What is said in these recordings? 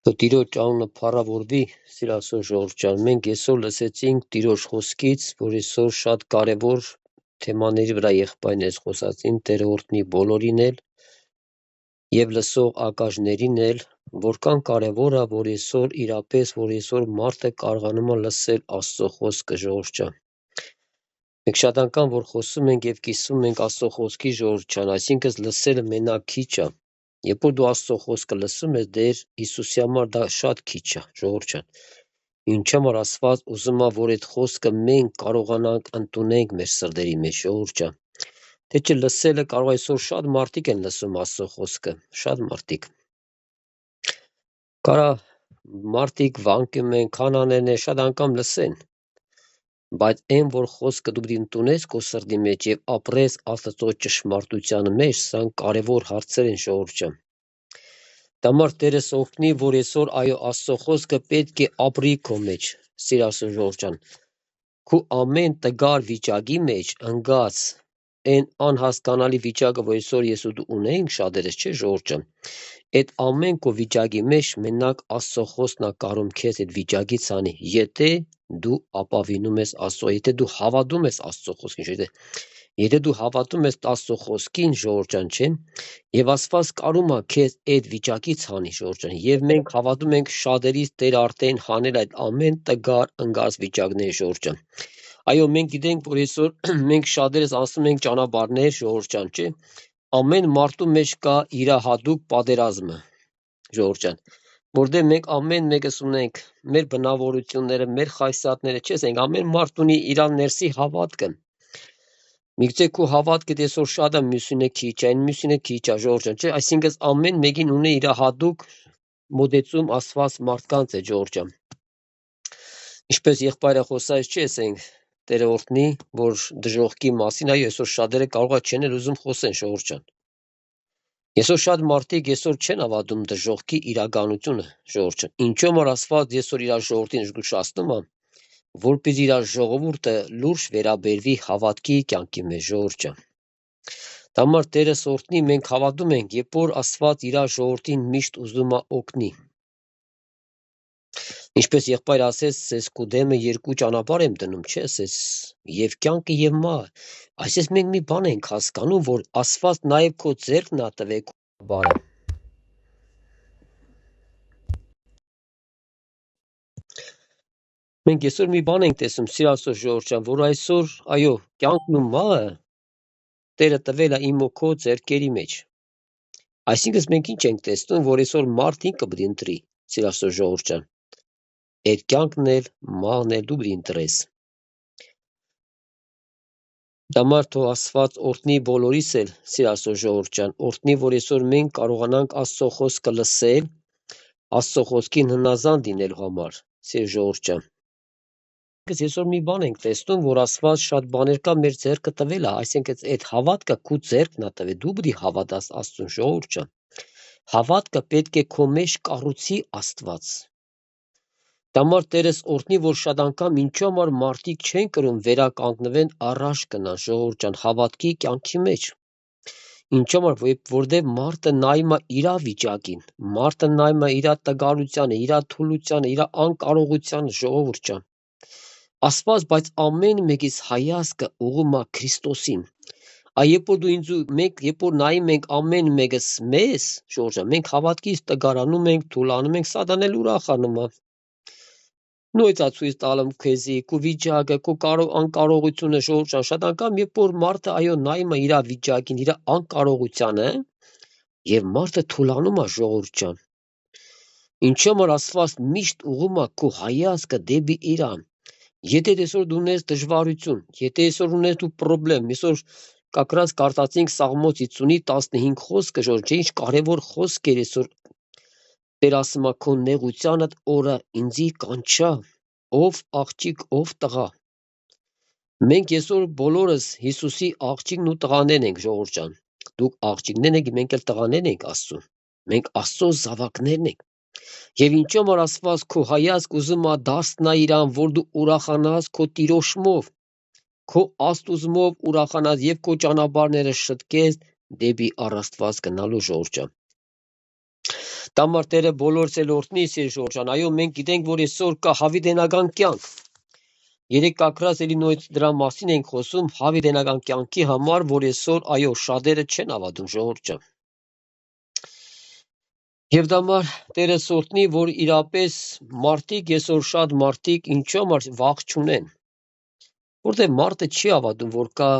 Տիրոջ անունը փառավորվի, սիրասոր Ժողովուրդ ջան, մենք այսօր լսեցինք Տիրոջ խոսքից, որ այսօր շատ կարևոր թեմաների վրա եղբայրներս խոսացին, Տերը օրհնի բոլորին էլ եւ լսող ակաժներին էլ, որքան կարևոր է, որ այսօր իրապես, որ այսօր մարդը կարողանում է լսել Աստծո խոսքը, Ժողովուրդ ջան։ Մենք շատ անգամ որ խոսում ենք եւ կիսվում ենք Աստծո խոսքի, Ժողովուրդ ջան, այսինքն լսելը մենակ քիչ է։ Երբ որ դու Աստծո խոսքը լսում ես, դեր Հիսուսի համար դա շատ քիչ է, Ժողովուրդ ջան։ Ինչու՞ որ Աստված ուզում է, որ այդ խոսքը մենք կարողանանք ընդունենք մեր սրտերի մեջ, Ժողովուրդ ջան։ Թե չէ լսելը կարող այսօր շատ մարդիկ են լսում Աստծո խոսքը, շատ մարդիկ։ Կարա մարդիկ վանկում են, քանաներն են, շատ անգամ լսեն։ Բայց այն որ խոսքը դու պետք է ընդունես քո սրտի մեջ եւ ապրես Աստծո ճշմարտության մեջ, սա կարևոր հարցեր են, Ժողովուրդ ջան։ Դամար Տերս օգնի, որ այսօր այո Աստծո խոսքը պետք է ապրի քո մեջ, սիրասեր Ժողովուրդ ջան։ Քո ամեն տգար վիճակի մեջ ընկած այն անհասկանալի վիճակը, որ այսօր ես ու դու ունենք շատերս, չէ՞ Ժողովուրդ ջան։ Այդ ամեն քո վիճակի մեջ մենակ Աստծո խոսքն է կարող քեզ այդ վիճակից անի, եթե դու ապավինում ես Աստծո, եթե դու հավատում ես Աստծո խոսքին, եթե դու հավատում ես Աստծո խոսքին, Ժողովուրդ ջան, չէ՞, եւ Աստված կարում է քեզ այդ վիճակից հանի, Ժողովուրդ ջան, եւ մենք հավատում ենք շատերից Տեր արդեն հանել այդ ամեն տգար ընկած վիճակները, Ժողովուրդ ջան։ Այո, մենք գիտենք, որ այսօր մենք շատերս անցնում ենք ճանապարհներ, Ժողովուրդ ջան, չէ՞։ Ամեն մարդու մեջ կա իր հատուկ պատերազմը, Ժողովուրդ ջան, որտեղ մենք ամեն մեկս ունենք մեր բնավորությունները, մեր խայսատները, չէ՞, ասենք ամեն մարդ ունի իր ներսի հավատքը։ Միգուցե քո հավատքը այսօր շատ է, մյուսինը քիչ է, այն մյուսինը քիչ է, Ժողովուրդ ջան, չէ՞, այսինքն ամեն մեկին ունի իր հատուկ մոդեցում Աստված մարդկանց է, Ժողովուրդ ջան։ Ինչպես եղբայրը խոսած չէ, ասենք Տերը օրհնի, որ դժողքի մասին, այո, այսօր շատերը կարող է չեն ուզում խոսեն, Ժողովուրդ ջան։ Այսօր շատ մարդիկ այսօր չեն հավատում դժողքի իրականությունը, Ժողովուրդ ջան։ Ինչու՞ որ Աստված այսօր իր ժողովրդին զգուշացնում է, որպեսզի իր ժողովուրդը լուրջ վերաբերվի հավատքի կյանքի մեջ, Ժողովուրդ ջան։ Դամար Տերս օրհնի, մենք հավատում ենք, երբ որ Աստված իր ժողովրդին միշտ ուզում է օգնի։ Ինչպես եղբայր ասեց, ես քո դեմը երկու ճանապարհ եմ դնում, չէ՞, ես եւ կյանքը եւ մահը։ Այսպես մենք մի բան ենք հասկանում, որ Աստված նաեւ քո ձեռքն է տվել բարը։ Մենք այսօր մի բան ենք տեսնում, սիրասոր Ժողովուրդ ջան, որ այսօր, այո, կյանքն ու մահը Տերը տվել է իմ ու քո ձեռքերի մեջ։ Այսինքն մենք ինչ ենք տեսնում, որ այսօր մարդին կպետք է ընտրի, սիրասոր Ժողովուրդ ջան։ Այդ կյանքն էլ, մահն էլ դու պետք է ընտրես։ Դամար թող Աստված օրհնի բոլորիս էլ, սիրասոր Ժողովուրդ ջան, օրհնի, որ այսօր մենք կարողանանք Աստծո խոսքը լսել, Աստծո խոսքին հնազանդ լինելու համար, սեր Ժողովուրդ ջան։ Այսօր մի բան ենք տեսնում, որ Աստված շատ բաներ կա մեր ձեռքը տվել է, այսինքն այդ հավատքը քո ձեռքն է տվել, դու պետք է հավատաս Աստծուն, Ժողովուրդ ջան։ Հավատքը պետք է քո մեջ կառուցի Աստված։ Դամար Տերս օրհնի, որ շատ անգամ ինչու համար մարդիկ չեն կրում վերականգնվեն առաջ գնան, Ժողովուրդ ջան, հավատքի կյանքի մեջ։ Ինչու համար, որտեղ մարդը նայում է իր վիճակին, մարդը նայում է իր տգարությանը, իր թուլությանը, իր անկարողությանը, Ժողովուրդ ջան։ Աստված բայց ամեն մեկից հայացքը ուղղում է Քրիստոսին։ Երբ որ դու ինձ մենք երբ որ նայում ենք ամեն մեկս մեզ, Ժողովուրդ ջան, մենք հավատքից տգարանում ենք, թուլանում ենք, Սատանան էլ ուրախանում է։ Նույնց ցույց տալում քեզի, քո վիճակը, քո անկարողությունը, Ժողովուրդ ջան, շատ անգամ երբ որ մարդը այո նայում է իր վիճակին, իր անկարողությանը, եւ մարդը թուլանում է, Ժողովուրդ ջան։ Ինչու՞ որ Աստված միշտ ուղղում է քո հայացքը դեպի իրան։ Եթե այսօր դու ունես դժվարություն, եթե այսօր ունես դու խնդրեմ, այսօր կակրած կարդացինք Սաղմոս 50-15 խոսքը, Ժողովուրդ ջան, ինչ կարևոր խոսք էր այսօր Տեր ասում է քո նեղությանդ օրը ինձի կանչա, ով աղջիկ, ով տղա։ Մենք այսօր բոլորս Հիսուսի աղջիկն ու տղաներն ենք, Ժողովուրդ ջան։ Դուք աղջիկներն եք, մենք էլ տղաներն ենք Աստծո։ Մենք Աստծո զավակներն ենք։ Եվ ինչու՞ որ Աստված քո հայացք ուզում է դարձնա իրան, որ դու ուրախանաս քո տիրոշմով, քո աստուծմով ուրախանաս եւ քո ճանապարհները շտկես դեպի առաստված գնալու, Ժողովուրդ ջան։ Տամար Տերը բոլորս էլ օրհնի, սիրելի Ժողովուրդ ջան, այո, մենք գիտենք, որ այսօր կա հավիտենական կյանք։ Երեք կակրած էլի նույն դրա մասին ենք խոսում, հավիտենական կյանքի համար, որ այսօր, այո, շատերը չեն ավատում, Ժողովուրդ ջան։ Եվ դամար Տերս օրհնի, որ իրապես մարդիկ այսօր շատ մարդիկ ինչու համար վախ չունեն։ Որտեղ մարդը չի ավատում, որ կա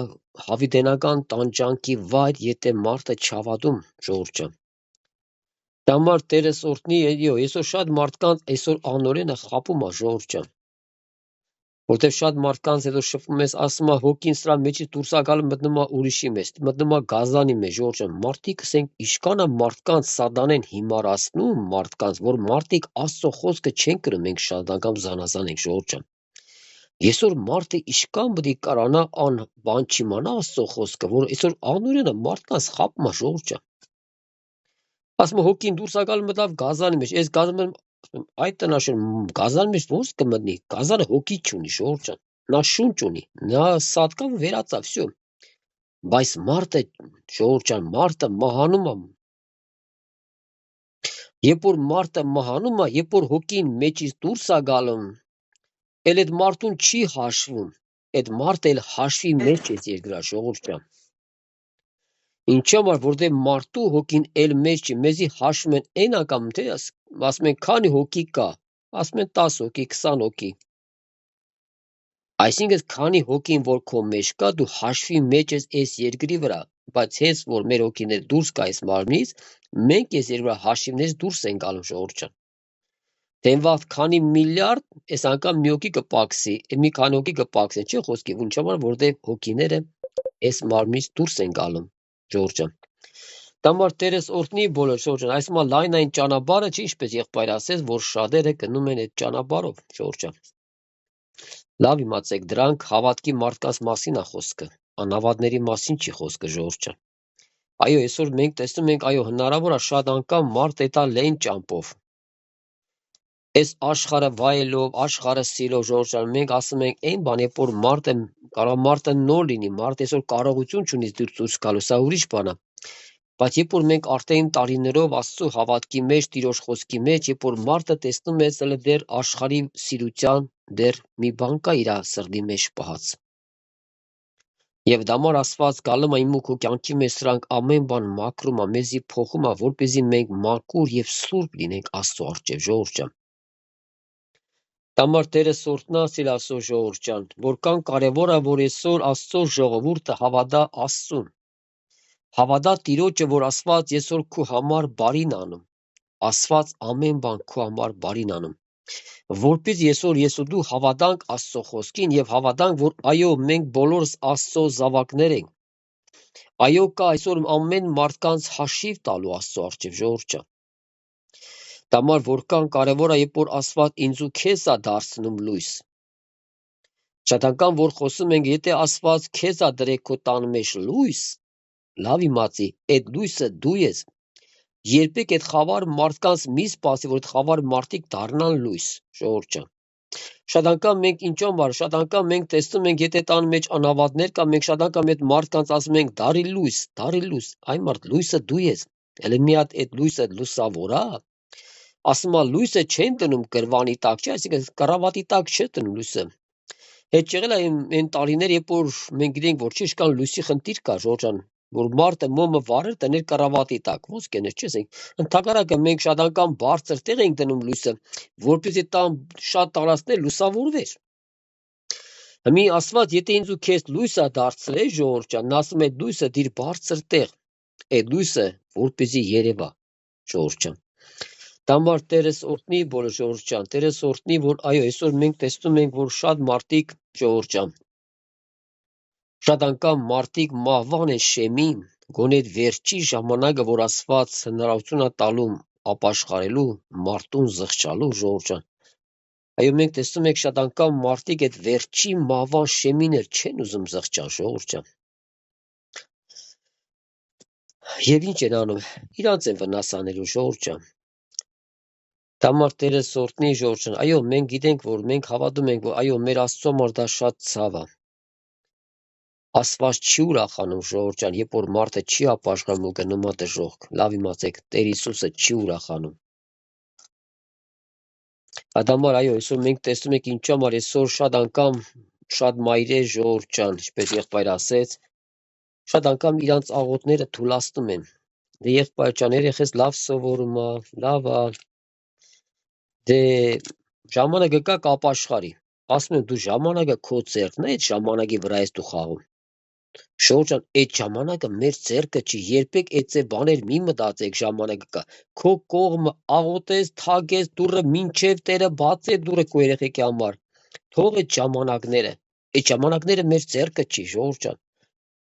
հավիտենական տանջանքի վայր, եթե մարդը չավատում, Ժողովուրդ ջան։ Դամար Տերս օրհնի, այո, այսօր շատ մարդկանց այսօր անօրենը խապում է, Ժողովուրդ ջան։ Որտեղ շատ մարդկանց հետո շփվում ես, ասում է հոգին սրա մեջից դուրս է գալու, մտնում է ուրիշի մեջ, մտնում է գազանի մեջ, Ժողովուրդ ջան։ Մարդիկ ասենք իշքանը մարդկանց սատանեն հիմարացնում մարդկանց, որ մարդիկ Աստծո խոսքը չեն կրում, մենք շատ անգամ զանազան ենք, Ժողովուրդ ջան։ Այսօր մարդը իշքան պետք է կարողանա բան չիմանա Աստծո խոսքը, որ այսօր անօրենը մարդկանց խապում է, Ժողովուրդ ջան։ Ասում հոգին դուրս է գալու մտավ գազանի մեջ, այս գազանը այդ տնաշեն գազանի մեջ ո՞նց կմտնի, գազանը հոգի չունի, Ժողովուրդ ջան, նա շունչ ունի, նա սատկավ վերածավ, всё։ Բայց մարդը, Ժողովուրդ ջան, մարդը մահանում է։ Երբ որ մարդը մահանում է, երբ որ հոգին մեջից դուրս է գալու, էլ այդ մարդուն չի հաշվում, այդ մարդը էլ հաշվի մեջ է երկրա, Ժողովուրդ ջան։ Ինչի համար, որտեղ մարդու հոգին էլ մեջ չի, մեզի հաշվում են այն անգամ, թե ասում են քանի հոգի կա, ասում են 10 հոգի, 20 հոգի։ Այսինքն քանի հոգին որ քո մեջ կա, դու հաշվի մեջ ես այս երկրի վրա, բայց հենց որ մեր հոգիները դուրս գա այս մարմնից, մենք այս երկրի վրա հաշիվներից դուրս ենք գալու, Ժողովուրդ ջան։ Դեմվաղ քանի միլիարդ, այս անգամ մի հոգի կպակսի, մի քանի հոգի կպակսեն, չի խոսքի, ո՞նչ համար, որտեղ հոգիները այս մարմնից դուրս են գալու, Ժողովուրդ ջան։ Դամար Տերս օրհնի բոլոր, Ժողովուրդ ջան, այսօր լայն այն ճանապարհը չի, ինչպես եղբայրը ասեց, որ շատերը գնում են այդ ճանապարհով, Ժողովուրդ ջան։ Լավ իմացեք, դրանք հավատքի մարդկանց մասին է խոսքը, անհավատների մասին չի խոսքը, Ժողովուրդ ջան։ Այո, այսօր մենք տեսնում ենք, այո, հնարավոր է շատ անգամ մարդ էտա լեն ճամփով։ Այս աշխարհը վայելով, աշխարհը սիրով, Ժողովուրդ ջան, մենք ասում ենք այն բան, երբ որ մարդը կարող մարդը նոր լինի, մարդը այսօր կարողություն չունի դուրս գալու, սա ուրիշ բան է։ Բայց երբ որ մենք արդեն տարիներով Աստծո հավատքի մեջ, Տիրոջ խոսքի մեջ, երբ որ մարդը տեսնում է դեռ աշխարհի սիրության, դեռ մի բան կա իր սրտի մեջ պահած։ Եվ դամար Աստված գալում է իմ ու քո կյանքի մեջ սրանք ամեն բան մաքրում է, մեզի փոխում է, որպեսզի մենք մաքուր եւ սուրբ լինենք Աստծո առջև, Ժողովուրդ ջան։ Դամար Տերս օրհնա, Աստծո ժողովուրդ ջան, որքան կարևոր է, որ այսօր Աստծո ժողովուրդը հավատա Աստծուն։ Հավատա Տիրոջը, որ Աստված այսօր քո համար բարին անում։ Աստված ամեն բան քո համար բարին անում։ Որպես այսօր ես ու դու հավատանք Աստծո խոսքին եւ հավատանք, որ այո, մենք բոլորս Աստծո զավակներ ենք։ Այո, կա այսօր ամեն մարդկանց հաշիվ տալու Աստծո առջև, Ժողովուրդ ջան։ Դամար որքան կարևոր է, երբ որ Աստված ինձ ու քեզ է դարձնում լույս։ Շատ անգամ որ խոսում ենք, եթե Աստված քեզ է դրել քո տան մեջ լույս, լավ իմացի, այդ լույսը դու ես։ Երբեք այդ խավար մարդկանց մի սպասի, որ այդ խավար մարդիկ դառնան լույս, Ժողովուրդ ջան։ Շատ անգամ մենք ինչ համար, շատ անգամ մենք տեսնում ենք, եթե տան մեջ անհավատներ կա, մենք շատ անգամ այդ մարդկանց ասում ենք դարի լույս, այ մարդ լույսը դու ես։ Էլ մի հատ այդ լույսը լուսավորա, ասում է լույսը չեն դնում գրվանի տակ, չէ, այսինքն կառավատի տակ չէ դնում լույսը։ Հետ եղել է այն տարիներ, երբ որ մենք գիտենք, որ ճիշտ լույսի խնդիր կա, Ժողովուրդ ջան, որ մարդը մոմը վառեր դներ կառավատի տակ, ոնց կենես, չէ՞, ասենք ընդհակառակը մենք շատ անգամ բարձր տեղ ենք դնում լույսը, որպեսզի տան շատ տարածքներ լուսավորվեր։ Հիմի Աստված, եթե ինձ ու քեզ լույս է դարձրել, Ժողովուրդ ջան, նա ասում է լույսը դիր բարձր տեղ, այդ լույսը որպեսզի երևա, Ժողովուրդ ջան։ Դամար Տերս օրհնի բոլոր, Ժողովուրդ ջան, Տերս օրհնի, որ այո, այսօր մենք տեսնում ենք, որ շատ մարդիկ, Ժողովուրդ ջան, շատ անգամ մարդիկ մահվան են շեմի, գոնե այդ վերջի ժամանակը, որ Աստված հնարավորություն է տալու ապաշխարելու, մարդուն զղջալու, Ժողովուրդ ջան։ Այո, մենք տեսնում ենք շատ անգամ մարդիկ այդ վերջի մահվան շեմիներ չեն ուզում զղջալ, Ժողովուրդ ջան։ Եվ ինչ են անում, իրանց են վնաս անելու, Ժողովուրդ ջան։ Դամար Տերս օրհնի, Ժողովուրդ ջան, այո, մենք գիտենք, որ մենք հավատում ենք, որ այո, մեր Աստծո համար դա շատ ցավ է։ Աստված չի ուրախանում, Ժողովուրդ ջան, երբ որ մարդը չի ապաշխարում ու գնում է դժոխք։ Լավ իմացեք, Տեր Հիսուսը չի ուրախանում։ Այդ համար այո, այսօր մենք տեսնում ենք ինչ համար այսօր շատ անգամ շատ մայրեր ժողովուրդ ջան, ինչպես եղբայր ասեց, շատ անգամ իրանց աղոթները թուլացնում են։ Դե եղբայր ջան, երեխես լավ սովորում է, լավ է, դե ժամանակը կա կապաշխարի։ Ասում եմ դու ժամանակը քո ձեռքն է, այդ ժամանակի վրա ես դու խաղում։ Շորժ ջան, այդ ժամանակը մեր ձեռքը չի, երբեք այդպես բաներ մի մտածեք ժամանակը կա։ Քո կողմը աղոթես, թագես դուրը մինչև Տերը բացե դուրը քո երեխեքի համար։ Թող այդ ժամանակները մեր ձեռքը չի, ժողովուրդ ջան։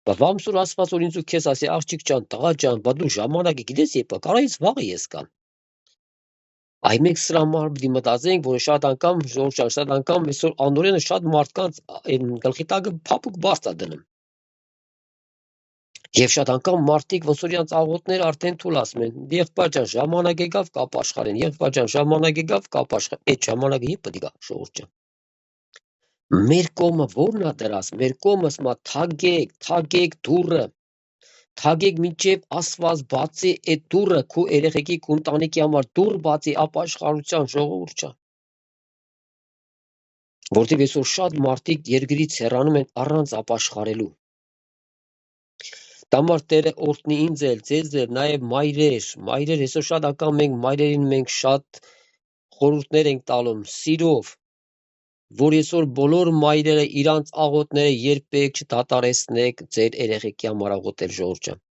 Բա վամսուր ասված որ ինձ ու քեզ ասի, աղջիկ ջան, տղա ջան, բա դու ժամանակը գիտես երբ է, կարա ինձ վաղը ես կամ։ Այ մենք սրա համար պիտի մտածենք, որ շատ անգամ ժողովուրդ ջան, շատ անգամ այսօր անօրենը շատ մարդկանց գլխի տակը փափուկ բարձ է դնում։ Եվ շատ անգամ մարդիկ ոնց որ իրանց աղոթները արդեն թուլացնում են։ Եղբայր ջան, ժամանակ եկավ կապ աշխարհին, եղբայր ջան, ժամանակ եկավ կապ աշխարհ։ Այդ ժամանակը երբ պետք է ժողովուրդ ջան։ Մեր կողմը ո՞րն է դրած։ Մեր կողմը ասում է թագեք դուրը, թագեք մինչև Աստված բացի այդ դուրը քո երեխեքի քո ընտանիքի համար դուր բացի ապաշխարության ժողովուրդ ջան։ Որտեղ այսօր շատ մարդիկ երկրից հեռանում են առանց ապաշխարելու։ Դամար Տերը օրհնի ինձ էլ, ձեզ էլ, նաև մայրեր, այսօր շատ անգամ մենք մայրերին մենք շատ խորհուրդներ ենք տալում, սիրով, որ այսօր բոլոր մայրերը իրանց աղոթները երբեք չդադարեցնեք ձեր երեխեքի համար աղոթել ժողովուրդ ջան։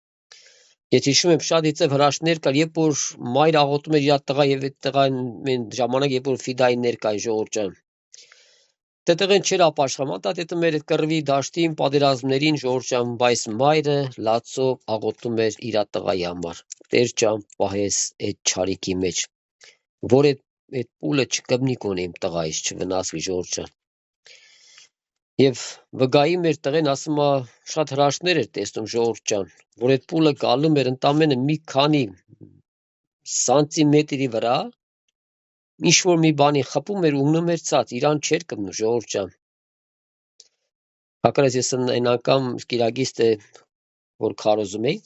Ես հիշում եմ շատ իծև հրաշքներ կար, երբ որ մայր աղոթում էր իր տղա եւ այդ տղան ժամանակ երբ որ ֆիդային ներկային ժողովուրդ ջան։ Դետեղեն չէր ապաշխարում, ատա մեր այդ կռվի դաշտին, պատերազմներին ժողովուրդ ջան, բայց մայրը լացով աղոթում էր իր տղայի համար։ Տեր ջան, պահես այդ չարիքի մեջ, որ այդ պուլը չկմնի կոնե իմ տղայից չվնասվի ժողովուրդ ջան։ Եվ վգայի մեր տղեն ասում է շատ հրաշքներ էր տեսնում ժողովուրդ ջան, որ այդ պուլը գալում էր ընդամենը մի քանի սանտիմետրի վրա, ինչ որ մի բանի խփում էր ու մնում էր ցած, իրան չէր կմնում ժողովուրդ ջան։ Հակառակ ես այն անգամ կիրագիստ է որ քարոզում էի,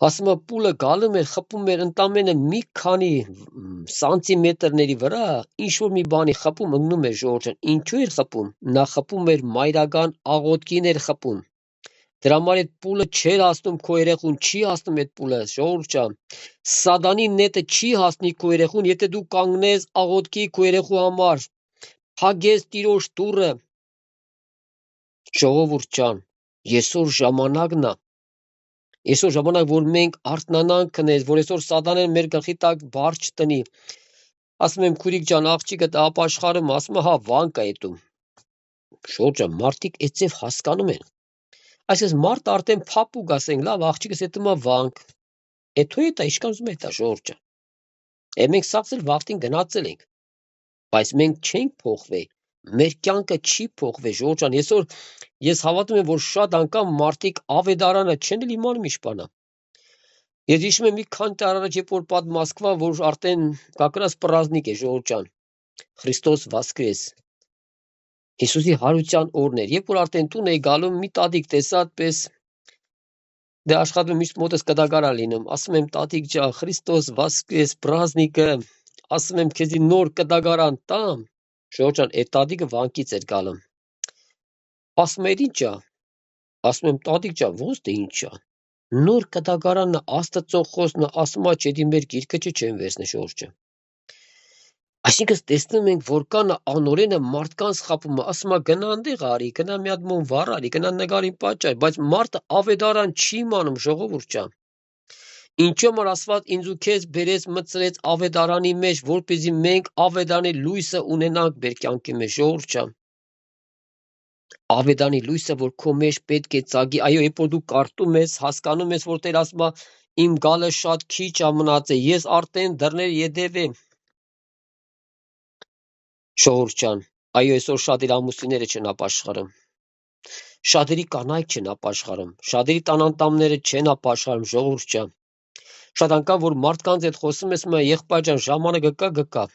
ասում է պուլը գալում էր խփում էր ընդամենը մի քանի սանտիմետրների վրա, ինչ որ մի բանի խփում մնում էր ժողովուրդ ջան, ինչու էր խփում, նա խփում էր մայրական աղոթքին էր խփում։ Դրա համար այդ պուլը չէր հասնում քո երեխուն, չի հասնում այդ պուլը, ժողովուրդ ջան։ Սատանի նետը չի հասնի քո երեխուն, եթե դու կանգնես աղոթքի քո երեխու համար, թագես Տիրոջ դուռը։ Ժողովուրդ ջան, այսօր ժամանակն է։ Այսօր ժամանակ որ մենք արթնանանք քնես, որ այսօր սատանան մեր գլխի տակ բար չտնի։ Ասում եմ քուրիկ ջան, աղջիկը դա ապաշխարում, ասում է հա վանք է այդում։ Ժողովուրդ ջան, մարդիկ այդպես հասկանում են։ Այսպես մարդ արդեն փափուկ ասենք, լավ աղջիկս հետո վանք։ Էթո է դա իշքան ուզում է դա ժողովուրդ ջան։ Է մենք սաղցել վախտին գնացել ենք, բայց մենք չենք փոխվել, մեր կյանքը չի փոխվել ժողովուրդ ջան։ Այսօր ես հավատում եմ, որ շատ անգամ մարդիկ ավետարանը չեն իմանում ինչ բան է։ Ես հիշում եմ մի քանի տարի առաջ, երբ որ պատ Մոսկվա, որ արդեն կակրած պրազնիկ է ժողովուրդ ջան, Քրիստոս Վասկրես, Հիսուսի հարության օրն էր, երբ որ արդեն տուն էի գալու, մի տատիկ տեսա այդպես, դե աշխատում միշտ մոտս կդագարա լինում, ասում եմ տատիկ ջան, Քրիստոս Վասկրես պրազնիկը, ասում եմ քեզի նոր կդագարան տամ, ժողովուրդ ջան, այդ տատիկը վանկից էր գալու։ Ասում էր ի՞նչ է, ասում եմ տատիկ ջան, ոնց թե ինչ է։ Նոր կդագարանն Աստծո խոսքն ասում է, չէ՞ մեր գիրքը չեն վերցնի ժողովուրդ ջան։ Այսինքն տեսնում ենք, որ կան անօրենը մարդկանց խափումը, ասում է գնա այնտեղ արի, գնա մի հատ մոն վառ արի, գնա նկարին պատճառ, բայց մարդը ավետարան չի իմանում ժողովուրդ ջան։ Ինչու՞ որ Աստված ինձ ու քեզ բերեց մցրեց ավետարանի մեջ, որպեսզի մենք ավետարանի լույսը ունենանք մեր կյանքի մեջ ժողովուրդ ջան։ Ավետարանի լույսը, որ քո մեջ պետք է ծագի, այո, երբ որ դու կարդում ես, հասկանում ես, որ Տեր ասում է իմ գալը շատ քիչ է մնացել, ես արդեն դռներ ետև եմ։ Ժողովուրդ ջան, այո, այսօր շատերի ամուսինները չեն ապաշխարում, շատերի կանայք չեն ապաշխարում, շատերի տանանտամները չեն ապաշխարում, ժողովուրդ ջան։ Շատ անգամ որ մարդկանց հետ խոսում ես, եղբայր ջան, ժամանակը կա գկա։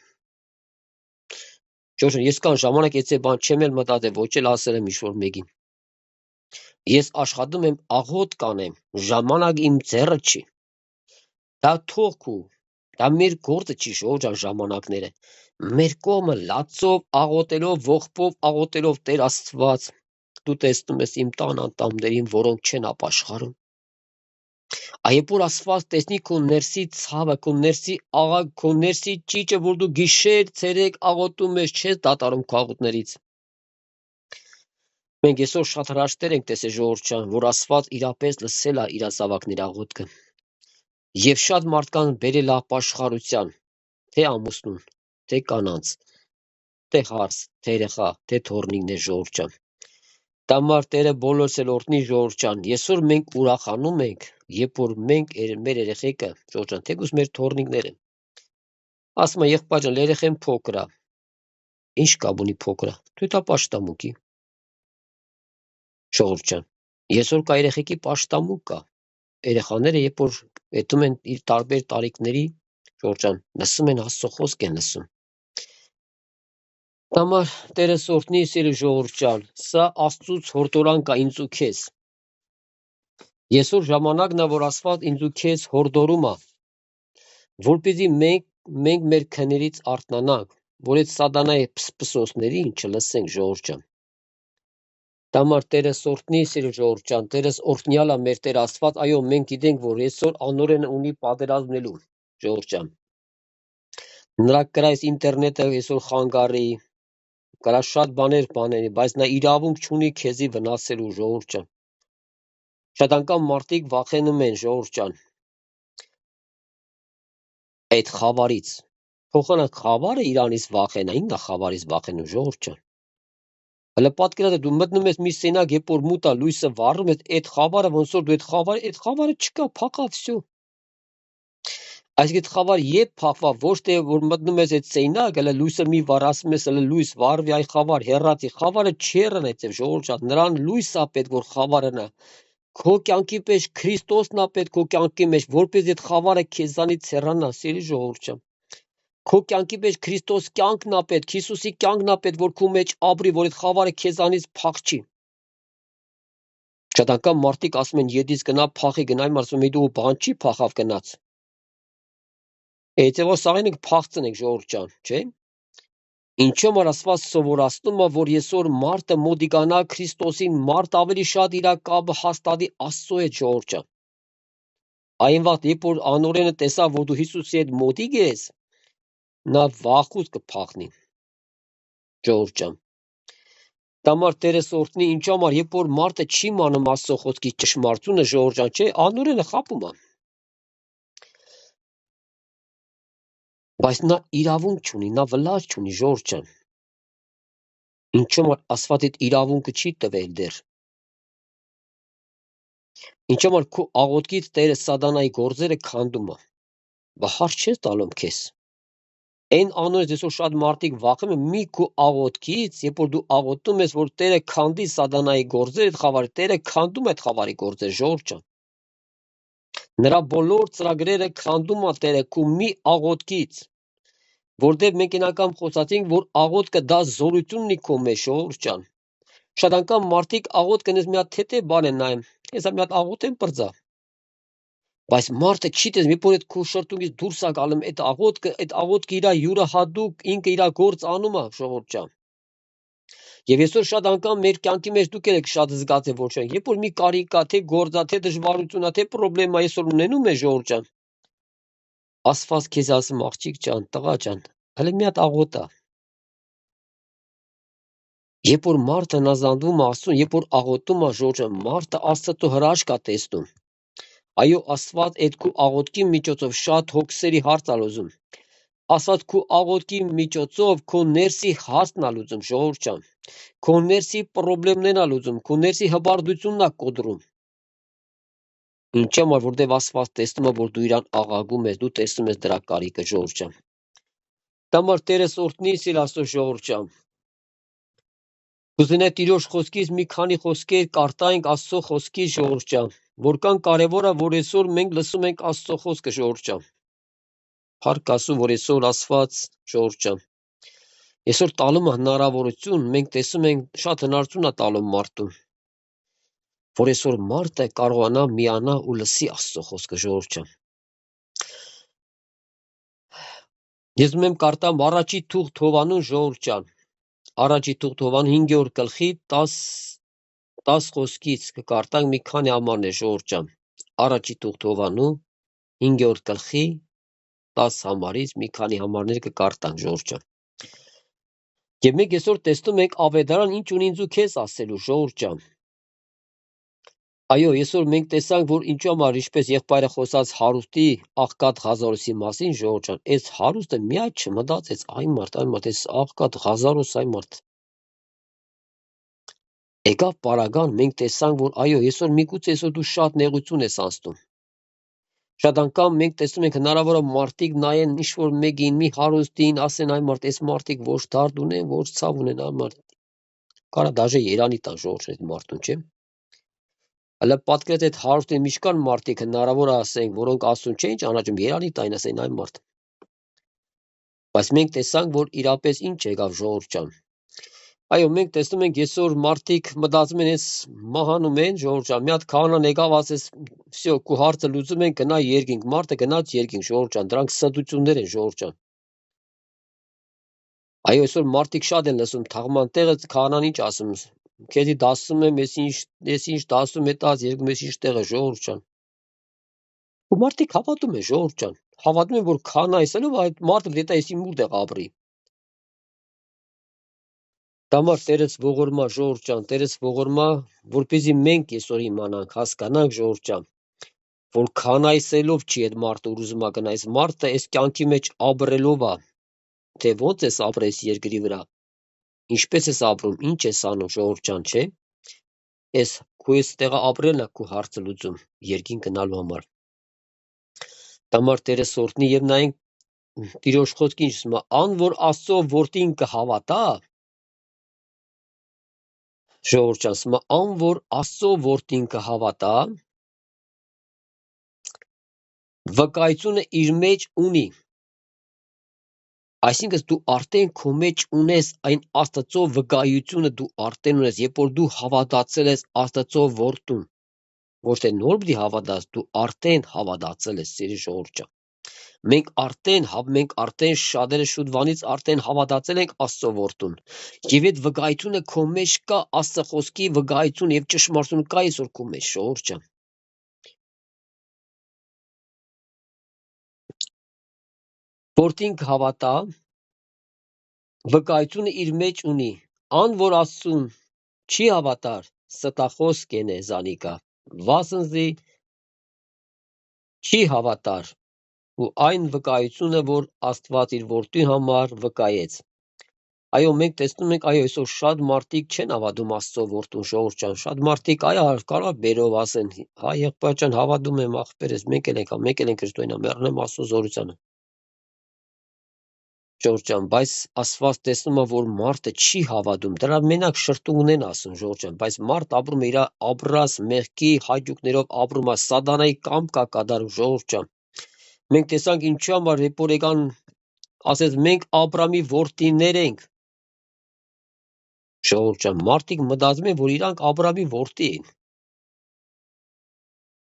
Ժողովուրդ ջան, ես կան ժամանակ էցե բան չեմ էլ մտածել, ոչ էլ ասել եմ ինչ-որ մեկին։ Ես աշխատում եմ աղոտ կանեմ, ժամանակ իմ ձեռը չի։ Դա թող քու Դա մեր գործը չի Ժողովուրդ ջան ժամանակները։ Մեր կողմը լացով, աղոտելով, ողբով, աղոտելով Տեր Աստված, դու տեսնում ես իմ տան անդամներին, որոնք չեն ապաշխարում։ Երբ որ Աստված տեսնի քո ներսի ցավը, քո ներսի աղա, քո ներսի ճիճը, որ դու գիշեր, ցերեկ աղոտում ես, չես դատարում քո աղոթներից։ Մենք այսօր շատ հրաշքներ ենք տեսել Ժողովուրդ ջան, որ Աստված իրապես լսել է իր զավակների աղոթքը։ Եվ շատ մարդկանց բերել է ապաշխարության, թե ամուսնուն, թե կանանց, թե հարս, թե երեխա, թե թոռնիկներ Ժողովուրդ ջան։ Դա համար Տերը բոլորս էլ օրհնի Ժողովուրդ ջան։ Այսօր մենք ուրախանում ենք, երբ որ մենք մեր երեխեքը, Ժողովուրդ ջան, թեկուզ մեր թոռնիկները, ասում են եղբայր ջան, երեխեն փոքր է։ Ինչ կապ ունի փոքր է։ Դու դա պաշտամունքի Ժողովուրդ ջան։ Այսօր կա երեխեքի պաշտամունք կա։ Երեխաները երբ որ հետում են իր տարբեր տարիքների, Ժողովուրդ ջան, լսում են Աստծո խոսք են լսում։ Դա համար Տերս օրհնի սիրելի Ժողովուրդ ջան, սա Աստծուց հորդորանք է ինձ ու քեզ։ Այսօր ժամանակն է, որ Աստված ինձ ու քեզ հորդորում է, որպեսզի մենք մեր քներից արթնանանք, որ այդ սատանայի փսփսոցներին չլսենք Ժողովուրդ ջան։ Դա համար Տերս օրհնի սիրելի Ժողովուրդ ջան, Տերս օրհնյալ է մեր Տեր Աստված, այո, մենք գիտենք, որ այսօր անօրեն ունի պատերազմնելու Ժողովուրդ ջան։ Նրա կրայս ինտերնետը այսօր խանգարի, կրա շատ բաներ, բայց նա իրավունք չունի քեզի վնասելու Ժողովուրդ ջան։ Շատ անգամ մարդիկ վախենում են Ժողովուրդ ջան այդ խավարից։ Փոխանակ խավարը իրանից վախենա, ինքն է խավարից վախենում Ժողովուրդ ջան։ Հələ պատկերացրու դու մտնում ես մի սենյակ, երբ որ մութ է, լույսը վառում ես, այդ խավարը ոնց որ դու այդ խավարը չկա, փակած всё։ Այսինքն այդ խավարը երբ փակվա, ոչ թե որ մտնում ես այդ սենյակ, հələ լույսը մի վառ, ասում ես հələ լույս վառվի, այ խավար հեռացի, խավարը չի հեռանա այդտեղ Ժողովուրդ ջան, նրան լույս է պետք, որ խավարը նա։ Քո կյանքի պես Քրիստոսն է պետք քո կյանքի մեջ, որպես այդ խավարը քեզանից հեռանա, սիրելի Ժողովուրդ ջան։ Քո կյանքի մեջ Քրիստոս կյանքն է պետք, Հիսուսի կյանքն է պետք, որ քո մեջ ապրի, որ այդ խավարը քեզանից փախչի։ Շատ անգամ մարդիկ ասում են ետից գնա փախի գնա, իմ ասում եմ դու բան չի փախավ գնաց։ Եթե որ սաղին ենք փախցնենք Ժողովուրդ ջան, չէ՞։ Ինչու որ Աստված սովորացնում է, որ այսօր մարդը մոտիկանա Քրիստոսին, մարդ ավելի շատ իր կապը հաստատի Աստծո հետ Ժողովուրդ ջան։ Այն վաղ երբ որ անօրենը տեսա, որ դու Հիսուսի հետ մոտիկ ես, նա վախուց կփախնի Ժողովուրդ ջան։ Դա համար Տերս օրհնի, ինչու համար երբ որ մարդը չի մանում Աստծո խոսքի ճշմարտությունը Ժողովուրդ ջան, չէ, անօրենը խաբում է։ Բայց նա իրավունք չունի, նա վլաց չունի Ժողովուրդ ջան։ Ինչու համար Աստված այդ իրավունքը չի տվել դեռ։ Ինչու համար քո աղոթքից Տերը սատանայի գործերը քանդում է։ Բա հարց չես տալում քեզ։ Այն անոնց այսօր շատ մարդիկ վախում են մի քո աղոթքից, երբ որ դու աղոթում ես, որ Տերը քանդի սատանայի գործերը, այդ խավարը, Տերը քանդում է այդ խավարի գործերը Ժողովուրդ ջան։ Նրա բոլոր ծրագրերը քանդում է Տերը քո մի աղոթքից, որտեղ մենք անգամ խոսացինք, որ աղոթքը դա զորություն ունի քո մեջ Ժողովուրդ ջան։ Շատ անգամ մարդիկ աղոթքն ես մի հատ թեթև բան են նայում, հեսա մի հատ աղոթեմ պրծա։ Բայց մարդը չի տեսնում, երբ որ այդ քո շրթունքից դուրս է գալում այդ աղոթքը իր յուրահատուկ ինքը իր գործ անում է Ժողովուրդ ջան։ Եվ այսօր շատ անգամ մեր կյանքի մեջ դուք եք շատ զգացել որ չէ, երբ որ մի կարիք կա, թե գործա, թե դժվարություն է, թե խնդրեմ է, այսօր ունենում է Ժողովուրդ ջան։ Աստված քեզ ասում աղջիկ ջան, տղա ջան, հələ մի հատ աղոթա։ Երբ որ մարդը նազանդվում է Աստծուն, երբ որ աղոթում է Ժողովուրդ ջան, մարդը Աստծո հրաշք է տեսնում։ Այո, Աստված այդ քո աղոթքի միջոցով շատ հոգսերի հարց է լուծում։ Աստված քո աղոթքի միջոցով քո ներսի հարցն է լուծում Ժողովուրդ ջան։ Քո ներսի խնդիրներն է լուծում, քո ներսի հբարդությունն է կոտրում։ Ինչու՞ համար որտեվ Աստված տեսնում է, որ դու իրան աղաղում ես, դու տեսնում ես դրա կարիքը Ժողովուրդ ջան։ Դա համար Տերս օրհնի սիրելի Աստծո Ժողովուրդ ջան։ Կուզենայի Տիրոջ խոսքից մի քանի խոսքեր կարտայինք Աստծո խոսքի Ժողովուրդ ջան, որքան կարևոր է, որ այսօր մենք լսում ենք Աստծո խոսքը Ժողովուրդ ջան։ Փառք Աստծո, որ այսօր Աստված Ժողովուրդ ջան։ Այսօր տալում է հնարավորություն, մենք տեսում ենք շատ հնարավորություն է տալում մարդուն, որ այսօր մարդը կարողանա միանա ու լսի Աստծո խոսքը Ժողովուրդ ջան։ Ես ուզում եմ կարդամ առաջի թուղթ Հովանուն ժողովուրդ ջան։ Առաջի թուղթ Հովանուն 5-րդ գլխի 10 խոսքից կկարտանք մի քանի համարներ ժողովուրդ ջան։ Առաջի թուղթ Հովանու 5-րդ գլխի 10 համարից մի քանի համարներ կկարտանք ժողովուրդ ջան։ Եվ մենք այսօր տեսնում ենք ավետարան ինչ ունի ինձ ու քեզ ասելու ժողովուրդ ջան։ Այո, այսօր մենք տեսանք, որ ինչու համար ինչպես եղբայրը խոսած հարուստի աղքատ Ղազարոսի մասին ժողովուրդ ջան, այս հարուստը միայն չմտածեց այն մարդ, այս աղքատ Ղազարոս այն մարդ։ Եկավ պարագան, մենք տեսանք, որ այո, այսօր միգուցե այսօր դու շատ նեղություն ես անցնում։ Շատ անգամ մենք տեսնում ենք հնարավոր է մարդիկ նայեն ինչ-որ մեկին, մի հարուստին, ասեն այն մարդ, այս մարդիկ ոչ դարդ ունեն, ոչ ցավ ունեն այն մարդ։ Կարա դաժե երանի տան ժողովուրդ այդ մարդուն, չէ՞։ Հələ պատկերացրեք այդ հարուստին միշկան մարդիկ հնարավոր է ասենք, որոնք Աստծուն չէին ճանաչում, երանի տային ասեն այն մարդ։ Բայց մենք տեսանք, որ իրապես ինչ եղավ ժողովուրդ ջան։ Այո, մենք տեսնում ենք այսօր մարդիկ մտածում են, այս մահանում են ժողովուրդ ջան, մի հատ քահանան եկավ ասես, всё, քո հարցը լուծում են, գնա երկինք, մարդը գնաց երկինք ժողովուրդ ջան, դրանք ստություններ են ժողովուրդ ջան։ Այո, այսօր մարդիկ շատ են լսում թաղման տեղը քահանան ինչ ասում։ Քեզի դասում եմ, ես ինչ դասում է տաց երկում ես ինչ տեղը ժողովուրդ ջան։ Ու մարդիկ հավատում են ժողովուրդ ջան, հավատում են, որ քահանա այսելով այդ մարդը դետա էսի մուրտեղ ապրի։ Դամար Տերս ողորմա ժողովուրդ ջան, Տերս ողորմա, որպեսզի մենք այսօր իմանանք, հասկանանք ժողովուրդ ջան, որ քահանա այսելով չի այդ մարդը ուզում է գնա, այս մարդը այս կյանքի մեջ ապրելով է, թե ոնց ես ապրես երկրի վրա, ինչպես ես ապրում, ինչ ես անում ժողովուրդ ջան, չէ՞։ Այս քո այստեղ ապրելն է քո հարցը լուծում երկին գնալու համար։ Դամար Տերս օրհնի եւ նայենք Տիրոջ խոսքին ասում է, ան որ Աստծո որդին կհավատա, ժողովուրդ ջան, ասում է, ան որ Աստծո որդին կհավատա, վկայությունը իր մեջ ունի։ Այսինքն դու արդեն քո մեջ ունես այն Աստծո վկայությունը, դու արդեն ունես, երբ որ դու հավատացել ես Աստծո որդուն, ոչ թե նոր պիտի հավատաս, դու արդեն հավատացել ես, սիրելի ժողովուրդ ջան։ Մենք արդեն շատերը շուտվանից արդեն հավատացել ենք Աստծո որդուն։ Եվ այդ վկայությունը քո մեջ կա, Աստծո խոսքի վկայություն եւ ճշմարտություն կա այսօր քո մեջ, ժողովուրդ ջան։ Որդին կհավատա, վկայությունը իր մեջ ունի, ան որ Աստծուն չի հավատար, ստախոս կենե զանիկա, վասնզի չի հավատար ու այն վկայությունը, որ Աստված իր որդի համար վկայեց։ Այո, մենք տեսնում ենք, այո, այսօր շատ մարդիկ չեն հավատում Աստծո որդուն, ժողովուրդ ջան, շատ մարդիկ այո, կարող բերով ասեն, հա եղբայր ջան, հավատում եմ, ախպերս, մենք էլ ենք Քրիստոսին, մեռնեմ Աստծո զորությանը։ Ժողովուրդ ջան, բայց Աստված տեսնում է, որ մարդը չի հավատում, դրա մենակ շրտունքն են ասում, ժողովուրդ ջան, բայց մարդ ապրում է իր ապրած մեղքի հաճույքներով, ապրում է սատանայի կամքը կատարում, ժողովուրդ ջան։ Մենք տեսանք ինչու համար հեպորեկան ասես մենք Աբրամի որդիներ ենք։ Ժողովուրդ ջան, մարդիկ մտածում են, որ իրանք Աբրամի որդի են։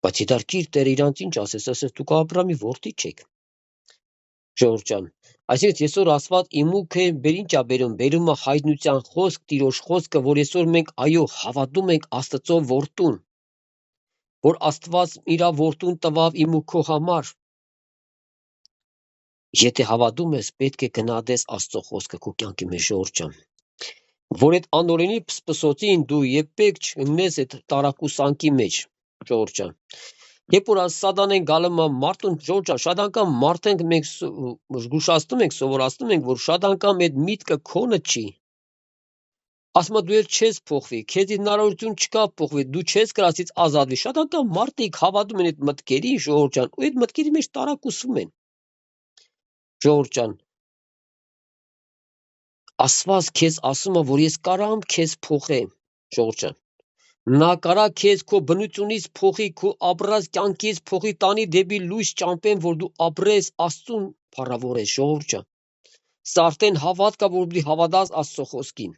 Բայց իդարկիր Տերը իրանց ինչ ասես, դուք Աբրամի որդի չեք։ Ժողովուրդ ջան, այսինքն այսօր Աստված իմուքը ինչ է բերում է հայտնության խոսք, Տիրոջ խոսքը, որ այսօր մենք այո հավատում ենք Աստծո որդուն, որ Աստված իր որդուն տվավ իմուքո համար։ Եթե հավատում ես, պետք է գնահատես Աստծո խոսքը քո կյանքի մեջ, ժողովուրդ ջան։ Որ այդ անօրենի սպսոցին դու երբեք չընկնես այդ տարակուսանքի մեջ, ժողովուրդ ջան։ Երբ որ սատանեն գալում է մարդուն, ժողովուրդ ջան, շատ անգամ մարդենք մենք զգուշացնում ենք, սովորացնում ենք, որ շատ անգամ այդ միտքը քոնը չի։ Ասում դու էլ չես փոխվի, քեզ հնարավորություն չկա փոխվի, դու չես գրածից ազատվի։ Շատ անգամ մարդիկ հավատում են այդ մտքերին, ժողովուրդ ջան, ու այդ մտքերի մեջ տարակուսվում են։ Ժողովուրդ ջան, Աստված քեզ ասում է, որ ես կարամ քեզ փոխեմ, ժողովուրդ ջան։ Նա կարա քեզ քո բնությունից փոխի, քո ապրած կյանքից փոխի, տանի դեպի լույս ճամփեն, որ դու ապրես Աստծուն փառավորես, ժողովուրդ ջան։ Սա արդեն հավատք է, որ դու հավատաս Աստծո խոսքին։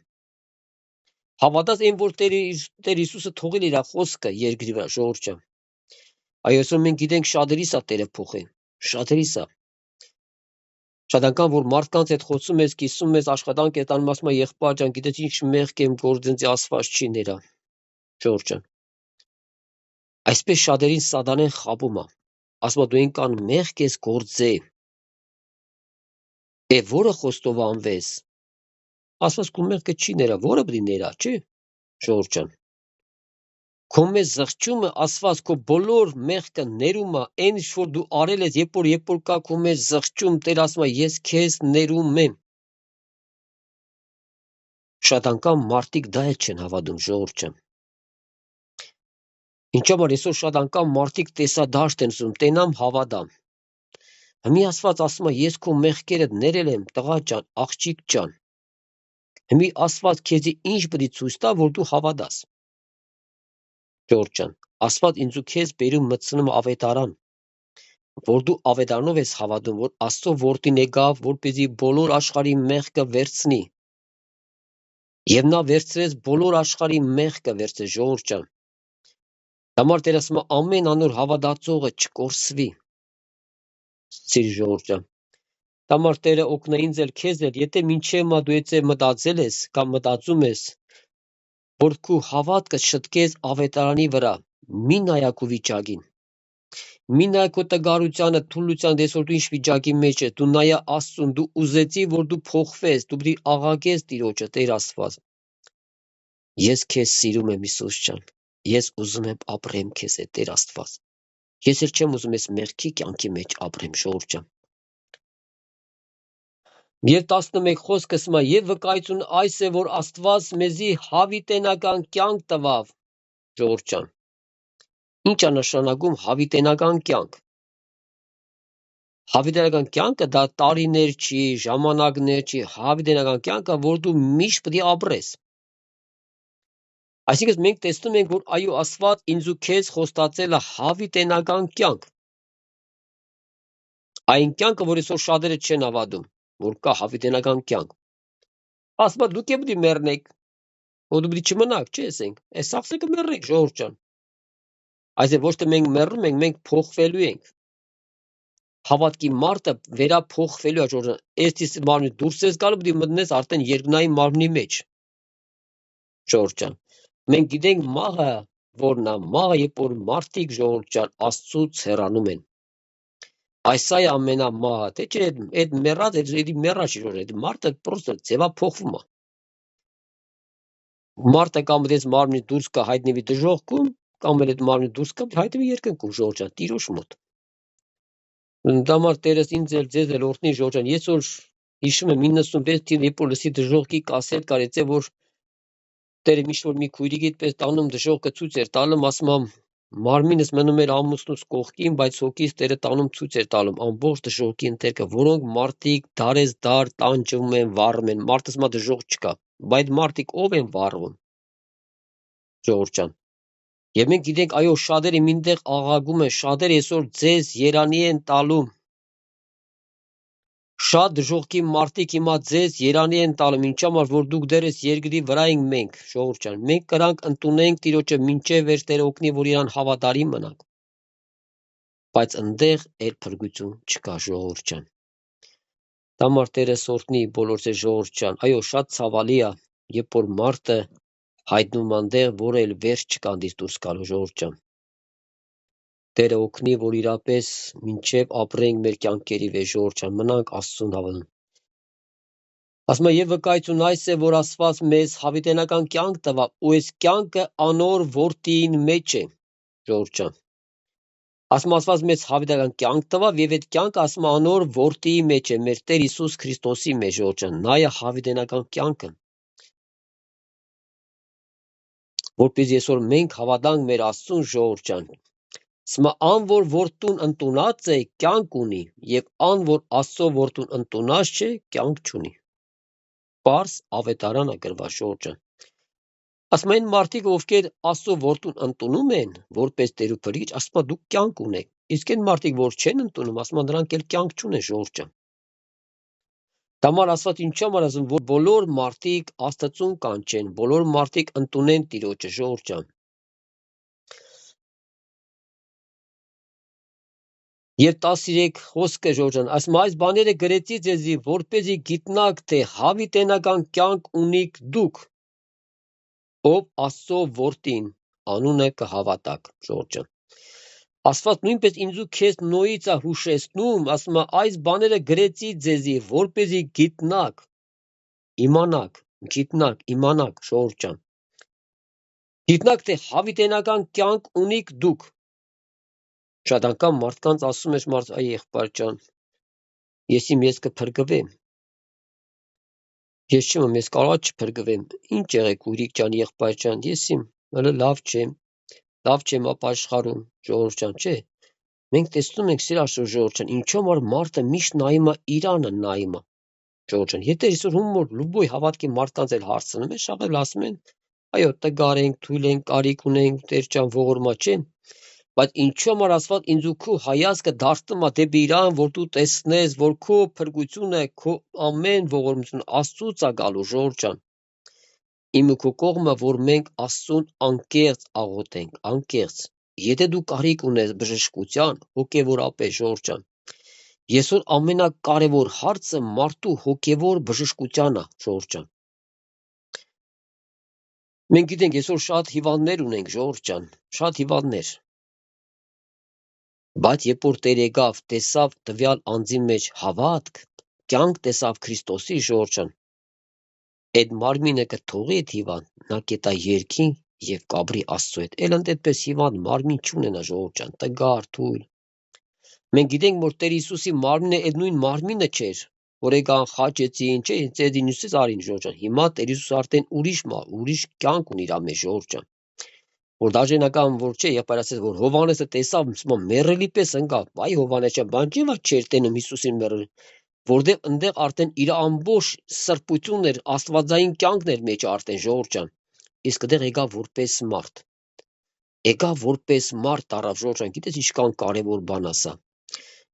Հավատաս այն, որ Տեր Հիսուսը թողել իր խոսքը երկրի վրա, ժողովուրդ ջան։ Այո, այսօր մենք գիտենք շատերիս է Տերը փոխել, շատերիս է։ Շատ անգամ որ մարդկանց հետ խոսում ես, կիսում ես, աշխատանք ես անում, ասում ես եղբայր ջան, գիտես ինչ մեղք եմ գործել, ինձ Աստված չի ներա։ Ժողովուրդ ջան, այսպես շատերին սատանեն խաբում է։ Ասում է դու ինքան մեղք ես գործել, որը խոստովանվես։ Աստված քո մեղքը չի ներա, որը պիտի ներա, չէ՞։ Ժողովուրդ ջան, քո մեջ զղջումը Աստված քո բոլոր մեղքը ներում է, այն ինչ որ դու արել ես, երբ որ կա քո մեջ զղջում, Տեր ասում է ես քեզ ներում եմ։ Շատ անգամ մարդիկ դա էլ չեն հավատում, ժողովուրդ ջան։ Ինչ համար այսօր շատ անգամ մարդիկ տեսադաշտ են ուզում, տենամ հավատամ։ Հիմի Աստված ասում է ես քո մեղքերը ներել եմ, տղա ջան, աղջիկ ջան։ Հիմի Աստված քեզի ինչ պիտի ցույց տա, որ դու հավատաս։ Ժողովուրդ ջան, Աստված ինձ ու քեզ բերում մտցնում ավետարան, որ դու ավետարանով ես հավատում, որ Աստծո որդին եկավ, որպեսզի բոլոր աշխարհի մեղքը վերցնի։ Եվ նա վերցրեց բոլոր աշխարհի մեղքը վերցրեց, ժողովուրդ ջան։ Համար Տեր ասում է ամեն անոր հավատացողը չկորսվի։ Սիրելի ժողովուրդ ջան։ Համար Տերը օգնա ինձ էլ քեզ էլ, եթե մինչև մա դու եթե մտածել ես կամ մտածում ես, որ քո հավատքը շտկես ավետարանի վրա, մի նայա քո վիճակին։ Մի նայա քո տգարությանը, թուլության, դեսօր դու ինչ վիճակի մեջ ես, դու նայա Աստծուն, դու ուզեցի, որ դու փոխվես, դու պիտի աղաղես Տիրոջը, Տեր Աստված։ Ես քեզ սիրում եմ, Հիսուս ջան։ Ես ուզում եմ ապրեմ քեզ հետ, Տեր Աստված։ Ես էլ չեմ ուզում ես մեղքի կյանքի մեջ ապրեմ, ժողովուրդ ջան։ Եվ 11 խոսքը ասում է, եւ վկայություն այս է, որ Աստված մեզի հավիտենական կյանք տվավ, ժողովուրդ ջան։ Ինչ է նշանակում հավիտենական կյանք։ Հավիտենական կյանքը դա տարիներ չի, ժամանակներ չի, հավիտենական կյանքը, որ դու միշտ պետք է ապրես։ Այսինքն մենք տեսնում ենք, որ այո, Աստված ինձ ու քեզ խոստացել է հավիտենական կյանք։ Այն կյանքը, որ այսօր շատերը չեն հավատում, որ կա հավիտենական կյանք։ Ասում է դուք պետք է մեռնեք, որ դու պետք է չմնաք, չէ՞ ասենք։ Այս սաղ կմեռնեք, ժողովուրդ ջան։ Այսինքն ոչ թե մենք մեռնում ենք, մենք փոխվելու ենք։ Հավատքի մարդը վերափոխվելու է, ժողովուրդ ջան։ Էստիս մարմնի դուրս ես գալու, պետք է մտնես արդեն երկնային մարմնի մեջ։ Ժողովուրդ ջան։ Մենք գիտենք մահը որն է, մահը երբ որ մարդիկ, ժողովուրդ ջան, Աստծուց հեռանում են։ Այս է ամենամահը, թե չէ, այդ մեռած, այդ մեռած չի, ժողովուրդ, մարդը պրոստը ձևափոխվում է։ Մարդը կամ դες մարմնի դուրս կա հայտնվի դժոխքում, կամ էլ այդ մարմնի դուրս կա հայտնվի երկնքում, ժողովուրդ ջան, Տիրոջ մոտ։ Դա համար Տերս ինձ էլ ձեզ էլ օրհնի, ժողովուրդ ջան, ես որ հիշում եմ 96 թիվ, երբ որ լսի դժոխքի կասետ կար, եթե որ Տերը միշտ որ մի քույրիկիդ պես տանում դժոխքը ցույց էր տալում, ասում եմ մարմինս մնում էր ամուսնուց կողքին, բայց հոգիս Տերը տանում ցույց էր տալում ամբողջ դժոխքի ընթերքը, որոնք մարդիկ դարես դար տանջվում են, վառում են, մարդս մա դժոխք չկա, բայց մարդիկ ով են վառվում, ժողովուրդ ջան։ Եվ մենք գիտենք, այո, շատերը մինտեղ աղաղակում են, շատերը այսօր ձեզ երանի են տալում։ Շատ դժոխքի մարդիկ հիմա ձեզ երանի են տալում, ինչ համար որ դուք դերես երկրի վրա ենք մենք, ժողովուրդ ջան։ Մենք կրանք ընդունենք Տիրոջը մինչև վերջ Տերը օգնի, որ իրան հավատարիմ մնանք։ Բայց ընդեղ էլ փրկություն չկա, ժողովուրդ ջան։ Համար Տերը սորտնի բոլորս է, ժողովուրդ ջան։ Այո, շատ ցավալի է, երբ որ մարդը հայտնում այնտեղ, որ էլ վերջ չկա դից դուրս գալու, ժողովուրդ ջան։ Տերը օգնի, որ իրապես մինչև ապրենք մեր կյանքերի վեր, ժողովուրդ ջան, մնանք Աստծուն հավատում։ Ասում է եւ վկայություն այս է, որ Աստված մեզ հավիտենական կյանք տվավ, ու այս կյանքը անոր որդին մեջ է, ժողովուրդ ջան։ Ասում Աստված մեզ հավիտենական կյանք տվավ եւ այդ կյանքը ասում անոր որդիի մեջ է, մեր Տեր Հիսուս Քրիստոսի մեջ, ժողովուրդ ջան, նայա հավիտենական կյանքը։ Որպես այսօր մենք հավատանք մեր Աստծուն, ժողովուրդ ջան։ Ասում ան որ որդուն ընդունած է, կյանք ունի, եւ ան որ Աստծո որդուն ընդունած չէ, կյանք չունի։ Պարս ավետարանը գրված, ժողովուրդ ջան։ Ասում են մարդիկ, ովքեր Աստծո որդուն ընդունում են, որպես Տեր ու Փրկիչ, ասում դուք կյանք ունեք։ Իսկ այն մարդիկ, որ չեն ընդունում, ասում դրանք էլ կյանք չունեն, ժողովուրդ ջան։ Դամար Աստված ինչ համար ասում, որ բոլոր մարդիկ Աստծուն կանչեն, բոլոր մարդիկ ընդունեն Տիրոջը, ժողովուրդ ջան։ Եվ 13 խոսքը ժողովրդան, ասում այս բաները գրեցի ձեզի, որպեսզի գիտնաք, թե հավիտենական կյանք ունիք դուք, ով Աստծո որդին անունը կհավատաք, ժողովրդան։ Աստված նույնպես ինձ ու քեզ նույնից է հուշեցնում, ասում է այս բաները գրեցի ձեզի, որպեսզի գիտնաք, իմանաք, ժողովրդան։ Գիտնաք, թե հավիտենական կյանք ունիք դուք։ Շատ անգամ մարդկանց ասում ես մարդ, այ եղբայր ջան, ես կփրկվեմ։ Ես չեմ, ես կարող չփրկվեմ։ Ինչ եղեք ուրիկ ջան, եղբայր ջան, ես հələ լավ չեմ ապաշխարում, ժողովուրդ ջան, չէ։ Մենք տեսնում ենք սիրաշոր ժողովուրդ ջան, ինչու որ մարդը միշտ նայում է Իրանը նայում է, ժողովուրդ ջան։ Եթե այսօր հումոր լուբոյ հավատքի մարդկանց էլ հարցնում են, շաղել ասում են, այո, տգար ենք, թույլ ենք, կարիք ունենք, Տեր ջան, ողորմա չէ։ Բայց ինչու համար Աստված ինձ ու քո հայացքը դարձնում է դեպի Իրան, որ դու տեսնես, որ քո փրկությունը, քո ամեն ողորմությունը Աստծուց է գալու, ժողովուրդ ջան։ Իմ ու քո կողմը, որ մենք Աստծուն անկեղծ աղոթենք, անկեղծ։ Եթե դու կարիք ունես բժշկության, հոգևորապես, ժողովուրդ ջան, այսօր ամենակարևոր հարցը մարդու հոգևոր բժշկությանն է, ժողովուրդ ջան։ Մենք գիտենք, այսօր շատ հիվանդներ ունենք, ժողովուրդ ջան, շատ հիվանդներ։ Բայց երբ որ Տեր եկավ, տեսավ տվյալ անձի մեջ հավատք, կյանք տեսավ Քրիստոսի, ժողովուրդ ջան, այդ մարմինը կթողի այդ հիվանդ, նա կետա երկի եւ կաբրի Աստծո հետ։ Էլ այդպես հիվանդ մարմին չունենա, ժողովուրդ ջան, տգար, թույլ։ Մենք գիտենք, որ Տեր Հիսուսի մարմինը այդ նույն մարմինը չէր, որ եկան խաչեցին, չէ, ծեզինուսից արին, ժողովուրդ ջան։ Հիմա Տեր Հիսուսը արդեն ուրիշ կյանք ունի իր մեջ, ժողովուրդ ջան։ Որ դաժենական որ չէ, եղբայր ասես, որ Հովանեսը տեսավ, մեռելի պես ընկավ, այ Հովանես ջան, բան չի, որ չէր տենում Հիսուսին մեռել, որտեղ այնտեղ արդեն իր ամբողջ սրբությունն էր, աստվածային կյանքն էր մեջ արդեն, ժողովուրդ ջան։ Իսկ այդտեղ եկավ որպես մարդ։ Եկավ որպես մարդ առավ, ժողովուրդ ջան, գիտես ինչքան կարևոր բան ասա։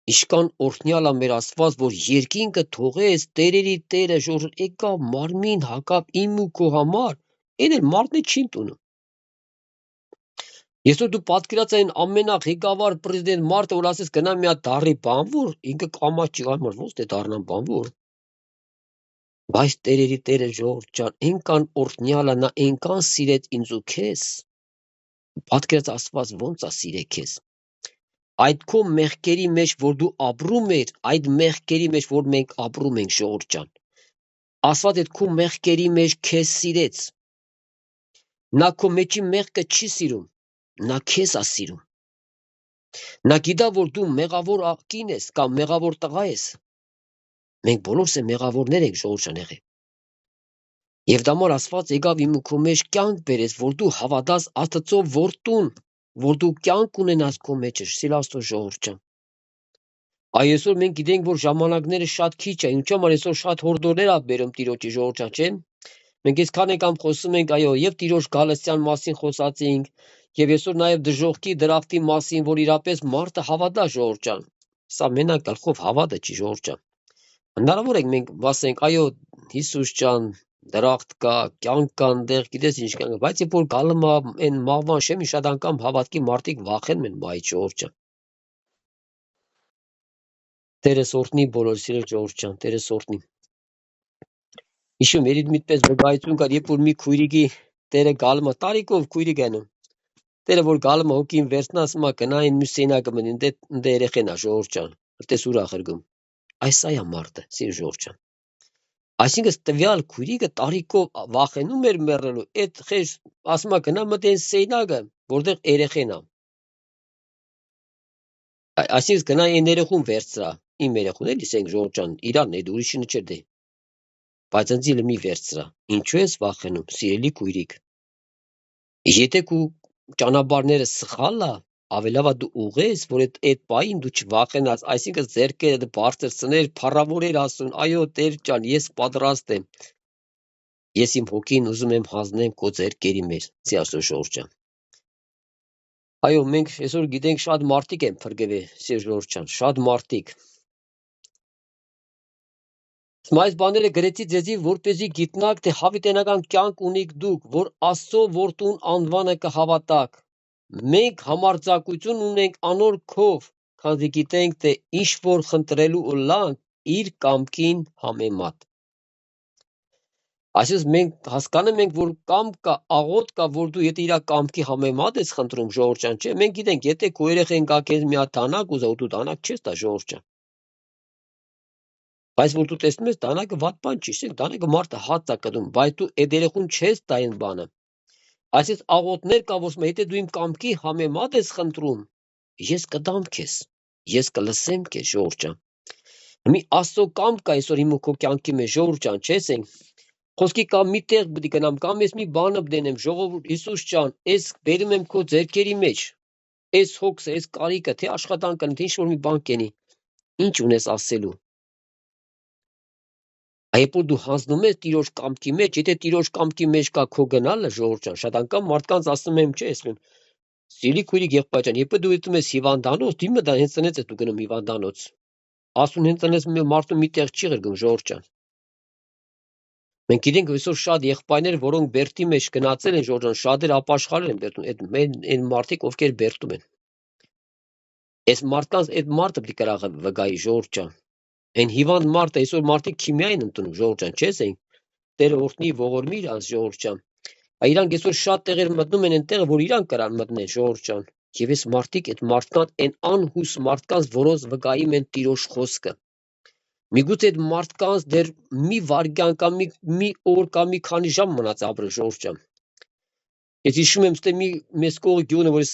Ինչքան օրհնյալ է մեր Աստված, որ երկինքը թողեց, տերերի Տերը, ժողովուրդ, եկավ մարմին հակավ իմ ու քո համար, այն էլ մարդն չի ընդունում։ Այսօր դու պատկերած այն ամենաղեկավար պրեզիդենտ մարդը, որ ասես գնա մի հատ դառի բանվոր, ինքը կամաց չի գալու, ոնց թե դառնան բանվոր։ Բայց տերերի Տերը, ժողովուրդ ջան, այնքան օրհնյալ է, նա այնքան սիրեց ինձ ու քեզ։ Պատկերած Աստված ոնց է սիրե քեզ։ Այդ քո մեղքերի մեջ, որ դու ապրում ես, այդ մեղքերի մեջ, որ մենք ապրում ենք, ժողովուրդ ջան, Աստված այդ քո մեղքերի մեջ քեզ սիրեց։ Նա քո մեջի մեղքը չի սիրում, նա քեզ է սիրում։ Նա գիտա, որ դու մեղավոր կին ես կամ մեղավոր տղա ես։ Մենք բոլորս մեղավորներ ենք, ժողովուրդ ջան, եղել։ Եվ դա մար Աստված եկավ իմ ու քո մեջ կյանք բերեց, որ դու հավատաս Աստծո որդուն, որ դու կյանք ունենաս քո մեջ, սիրաստո ժողովուրդ ջան։ Այսօր մենք գիտենք, որ ժամանակները շատ քիչ է, ինչու՞ համար այսօր շատ հորդորներ ա բերում Տիրոջի, ժողովուրդ ջան, չէ՞։ Մենք այսքան անգամ խոսում ենք, այո, եւ Տիրոջ գալստյան մասին խոսացինք, եւ այսօր նաեւ դժոխքի դրախտի մասին, որ իրապես մարդը հավատա, ժողովուրդ ջան։ Սա մենակ գլխով հավատը չի, ժողովուրդ ջան։ Հնարավոր է մենք ասենք, այո, Հիսուս ջան, դրախտ կա, կյանք կա այնտեղ, գիտես ինչ կա, բայց երբ որ գալում է այն մահվան շեմի, շատ անգամ հավատքի մարդիկ վախենում են մահից, ժողովուրդ ջան։ Տերս օրհնի բոլոր սիրել ժողովուրդ ջան, Տերս օրհնի։ Հիշում երիդ միտպես վկայություն կար, երբ որ մի քույրիկի Տերը գալում է, տարիքով քույրիկ են։ Տերը որ գալում է հոգին վերցնա, ասում է գնային մի սենակը մնի, ընդ երեխեն է, ժողովուրդ ջան, դες ուրախ ըրգում։ Այս այ է մարդը, սիր ժողովուրդ ջան։ Այսինքն տվյալ քույրիկը տարիքով վախենում էր մեռնելու, այդ խես ասում է գնա մտեն սենակը, որտեղ երեխեն է։ Այսինքն գնա այն երեխուն վերցրա, իմ երեխուն էլի ասենք ժողովուրդ ջան, իրան է ուրիշինը չէ դե։ Բայց ընձիլը մի վերցրա։ Ինչու ես վախենում, սիրելի քույրիկ։ Եթե քու ճանապարհները սխալ է, ավելավա դու ուղես, որ այդ պահին դու չվախենաս, այսինքն ձերքերդ բարձր ցներ, փառավորեր ասուն, այո Տեր ջան, ես պատրաստ եմ։ Ես իմ հոգին ուզում եմ հանձնեմ քո ձերքերի մեջ, Սիրասո ժողովուրդ ջան։ Այո, մենք այսօր գիտենք շատ մարդիկ են փրկվել, Սիր ժողովուրդ ջան, շատ մարդիկ։ Այս բաները գրեցի ձեզի, որպեսզի գիտնաք, թե հավիտենական կյանք ունիք դուք, որ Աստծո որդուն անվանը կհավատաք։ Մենք համարձակություն ունենք անոր քով, քանզի գիտենք, թե ինչ որ խնդրելու ըլլանք իր կամքին համեմատ։ Այսինքն մենք հասկանում ենք, որ կամ կա աղոտ կա, որ դու եթե իր կամքի համեմատ ես խնդրում ժողովուրդ ջան, չէ, մենք գիտենք, եթե քո երեխեն գա քեզ մի հատ դանակ ուզա ու դու դանակ չես տա ժողովուրդ ջան։ Բայց որ դու տեսնում ես դանակը վատ բան չի, չէ՞, դանակը մարդը հաց է կդում, բայց դու այդ երեխուն չես տա այն բանը։ Այսինքն աղոտներ կա, որ եթե դու իմ կամքի համեմատ ես խնդրում, ես կդամ քեզ, ես կլսեմ քեզ ժողովուրդ ջան։ Մի Աստծո կամք կա այսօր իմ ու քո կյանքի մեջ ժողովուրդ ջան, չես ենք։ Խոսքի կամ մի տեղ պիտի գնամ, կամ ես մի բանը դենեմ, ժողովուրդ Հիսուս ջան, ես բերում եմ քո ձեռքերի մեջ, ես հոգսը, ես կարիքը, թե աշխատանքը, թե ինչ որ մի բան կենի, ինչ ունես ասելու։ Երբ որ դու հանձնում ես Տիրոջ կամքի մեջ, եթե Տիրոջ կամքի մեջ կա քո գնալը, ժողովուրդ ջան, շատ անգամ մարդկանց ասում եմ, չէ, ասում եմ, սիրելի քույրիկ եղբայր ջան, երբ դու ուտում ես հիվանդանոց, դիմը դա հենց տնից ես դու գնում հիվանդանոց։ Ասում հենց տնից մարդու մի տեղ չի գրգում, ժողովուրդ ջան։ Մենք գիտենք այսօր շատ եղբայրներ, որոնք բերտի մեջ գնացել են ժողովուրդ ջան, շատեր ապաշխարել են բերտում, այդ մարդիկ ովքեր բերտում են։ Այս մարդկանց այդ մարդը պիտի կրաղը վգայի ժողովուրդ ջան։ Այն հիվանդ մարդը այսօր մարդիկ քիմիա են ընդունում ժողովուրդ ջան, չես են։ Տերը օրհնի ողորմի իրանց ժողովուրդ ջան։ Իրանք այսօր շատ տեղեր մտնում են այնտեղ, որ իրանք կրան մտնեն ժողովուրդ ջան։ Եվ այս մարդիկ այդ մարդկանց այն անհուս մարդկանց, որոնց վգայում են Տիրոջ խոսքը։ Միգուցե այդ մարդկանց դեռ մի վայրկյան կամ մի օր կամ մի քանի ժամ մնաց ապրել ժողովուրդ ջան։ Ես հիշում եմ, ստե մեզ կողի գյուղը, որ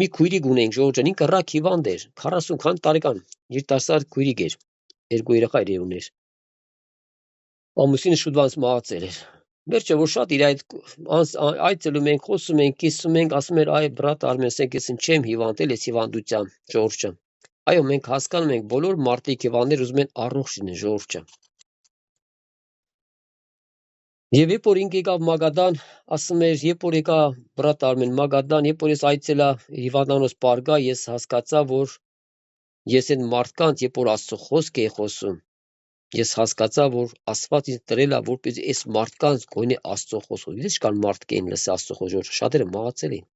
մի քույրիկ ունենք ժողովուրդ ջան, ինքը ռակ հիվանդ էր, 40 քան տարեկան, երիտասարդ քույրիկ էր, երկու երեխա ուներ։ Ամուսինը շուտվանց մահացել էր։ Վերջը որ շատ իր այցելում ենք, խոսում ենք, կիսում ենք, ասում էր, այ բրատ Արմեն, ես չեմ հիվանդել, ես հիվանդությամբ ժողովուրդ ջան։ Այո, մենք հասկանում ենք, բոլոր մարդիկ հիվանդներ ուզում են առողջ լինեն ժողովուրդ ջան։ Եվ երբ որ ինք եկավ Մագադան, ասում էր, երբ որ եկա բրատ Արմեն Մագադան, երբ որ ես այցելա հիվանդանոց պարգա, ես հասկացա, որ ես այդ մարդկանց, երբ որ Աստծո խոսք էի խոսում, ես հասկացա, որ Աստված ինձ տրել է, որպեսզի այս մարդկանց գոնե Աստծո խոսքը, ես կան մարդիկ էին լսի Աստծո խոսքը, շատերը մահացել էին։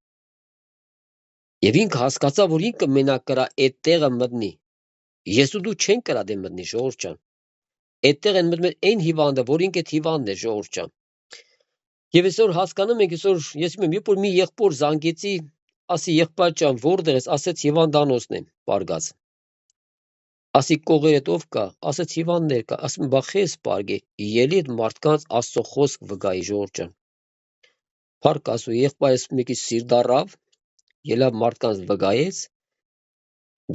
Եվ ինքը հասկացա, որ ինքը մենակ կրա այդ տեղը մտնի։ Ես ու դու չեն կրա դե մտնի ժողովուրդ ջան։ Այդտեղ են մտնում այն հիվանդը, որ ինքը հիվանդն է ժողովուրդ ջան։ Եվ այսօր հասկանում ենք, այսօր ես իմ երբ որ մի եղբոր զանգեցի, ասի եղբայր ջան, որտեղ ես, ասեց հիվանդանոցն եմ, պարգած։ Ասի կողերդ ով կա, ասեց հիվանդներ կա, ասում բա խես պարգե, ելի այդ մարդկանց Աստծո խոսք վգայի ժողովուրդ ջան։ Փառք Աստծո, եղբայրս մեկի սիրտարավ, ելավ մարդկանց վգայեց,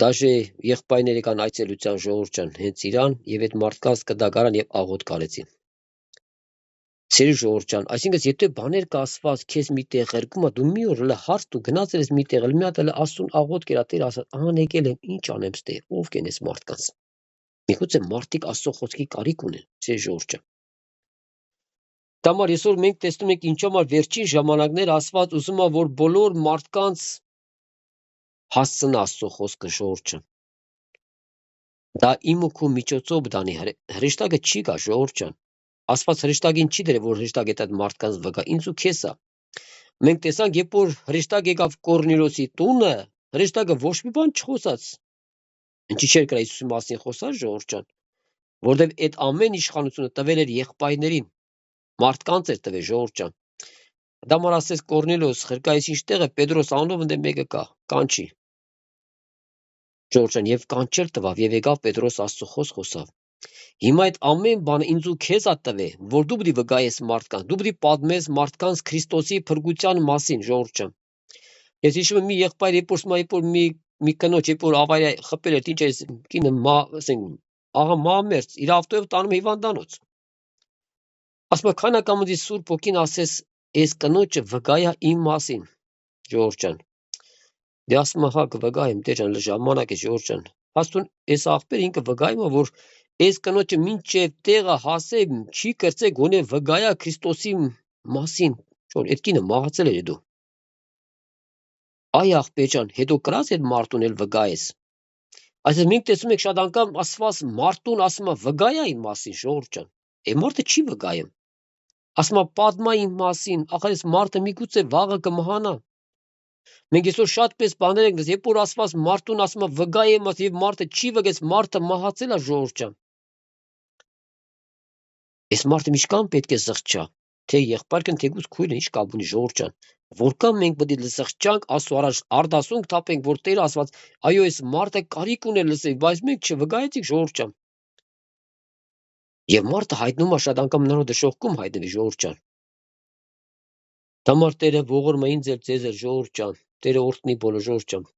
դաժե եղբայրները կան այցելության ժողովուրդ ջան, հենց իրան եւ այդ մարդկանց կդագարան եւ աղոտ կարեցին։ Սիրելի ժողովուրդ ջան, այսինքն եթե բաներ կա ասված քեզ միտեղ ղրկում է, դու մի օր հələ հարց դու գնացել ես միտեղ, մի հատ հələ Աստուն աղոտ կերա, Տեր ասած, ան եկել եմ, ինչ անեմ ստե, ով կեն ես մարդկանց։ Միգուցե մարդիկ Աստծո խոսքի կարիք ունեն, չէ ժողովուրդ ջան։ Դամար այսօր մենք տեսնում ենք ինչ համար վերջին ժամանակներ Աստված ուզում է, որ բոլոր մարդկանց հասցնա Աստծո խոսքը ժողովուրդ ջան։ Դա իմ ու քո միջոցով դանի հրեշտակը չի գա ժողովուրդ ջան։ Աստված հրեշտակին չի դրել, որ հրեշտակը այդ մարդկանց վգա, ինձ ու քեզ է։ Մենք տեսանք, երբ որ հրեշտակ եկավ Կորնելիոսի տունը, հրեշտակը ոչ մի բան չխոսած։ Ինչի՞ չէր կրա Հիսուսի մասին խոսալ ժողովուրդ ջան, որովհետև այդ ամեն իշխանությունը տվել էր եղբայրներին, մարդկանց էր տվել ժողովուրդ ջան։ Դամար ասես Կորնելիոս, խրկայիս ինչ տեղը Պետրոս անով ընդ մեկը կա, կանչի։ Ժողովուրդ ջան, եւ կանչել տվավ եւ եկավ Պետրոս Աստծո խոսք խոսավ։ Հիմա այդ ամեն բանը ինձ ու քեզ է տվել, որ դու պիտի վկայես մարդկանց, դու պիտի պատմես մարդկանց Քրիստոսի փրկության մասին, ժողովուրդ ջան։ Ես հիշում եմ մի եղբայր, երբ որ մի կնոջ, երբ որ ավարիա խփել էր, ինչ է կինը, ասենք, աղա մամերց, իր ավտոյով տանում հիվանդանոց։ Ասում է, քանակամ ինձ Սուրբ ոգին ասես, այս կնոջը վկայա իմ մասին, ժողովուրդ ջան։ Դե ասում է, հա կվկայեմ, Տեր ջան, ժամանակ է ժողովուրդ ջան։ Աստուն այս աղբեր ինքը վկայում է, որ այս կնոջը մինչև տեղը հասե չի կրծե գոնե վկայա Քրիստոսի մասին, որ այդ կինը մահացել էր դու։ Այ աղբեր ջան, հետո կրած այդ մարդուն էլ վկայես։ Այսինքն մենք տեսնում ենք շատ անգամ ասված մարդուն ասում է վկայա իմ մասին, ժողովուրդ ջան։ Այդ մարդը չի վկայում։ Ասում է պատմա իմ մասին, ախր այս մարդը միգուցե վաղը կմահանա։ Մենք այսօր շատ պես բաներ ենք լսում, երբ որ ասված մարդուն ասում է վգա եմ, եւ մարդը չի վգես, մարդը մահացել է ժողովուրդ ջան։ Այս մարդը միշկան պետք է զղջա, թե եղբայրքն թեկուզ քույրը ինչ կապ ունի ժողովուրդ ջան։ Որքան մենք պետք է զղջանք Աստծո առաջ արդասունք թափենք, որ Տերը ասված, այո, այս մարդը կարիք ուներ լսել, բայց մենք չվգայեցինք ժողովուրդ ջան։ Եվ մարդը հայտնում է շատ անգամ նրանով դժոխքում հայտնվի ժողովուրդ ջան։ Դամար Տերը ողորմը ինձ էլ ձեզ էլ ժողովուրդ ջան, Տերը օրհնի բոլոր ժողովուրդ ջան։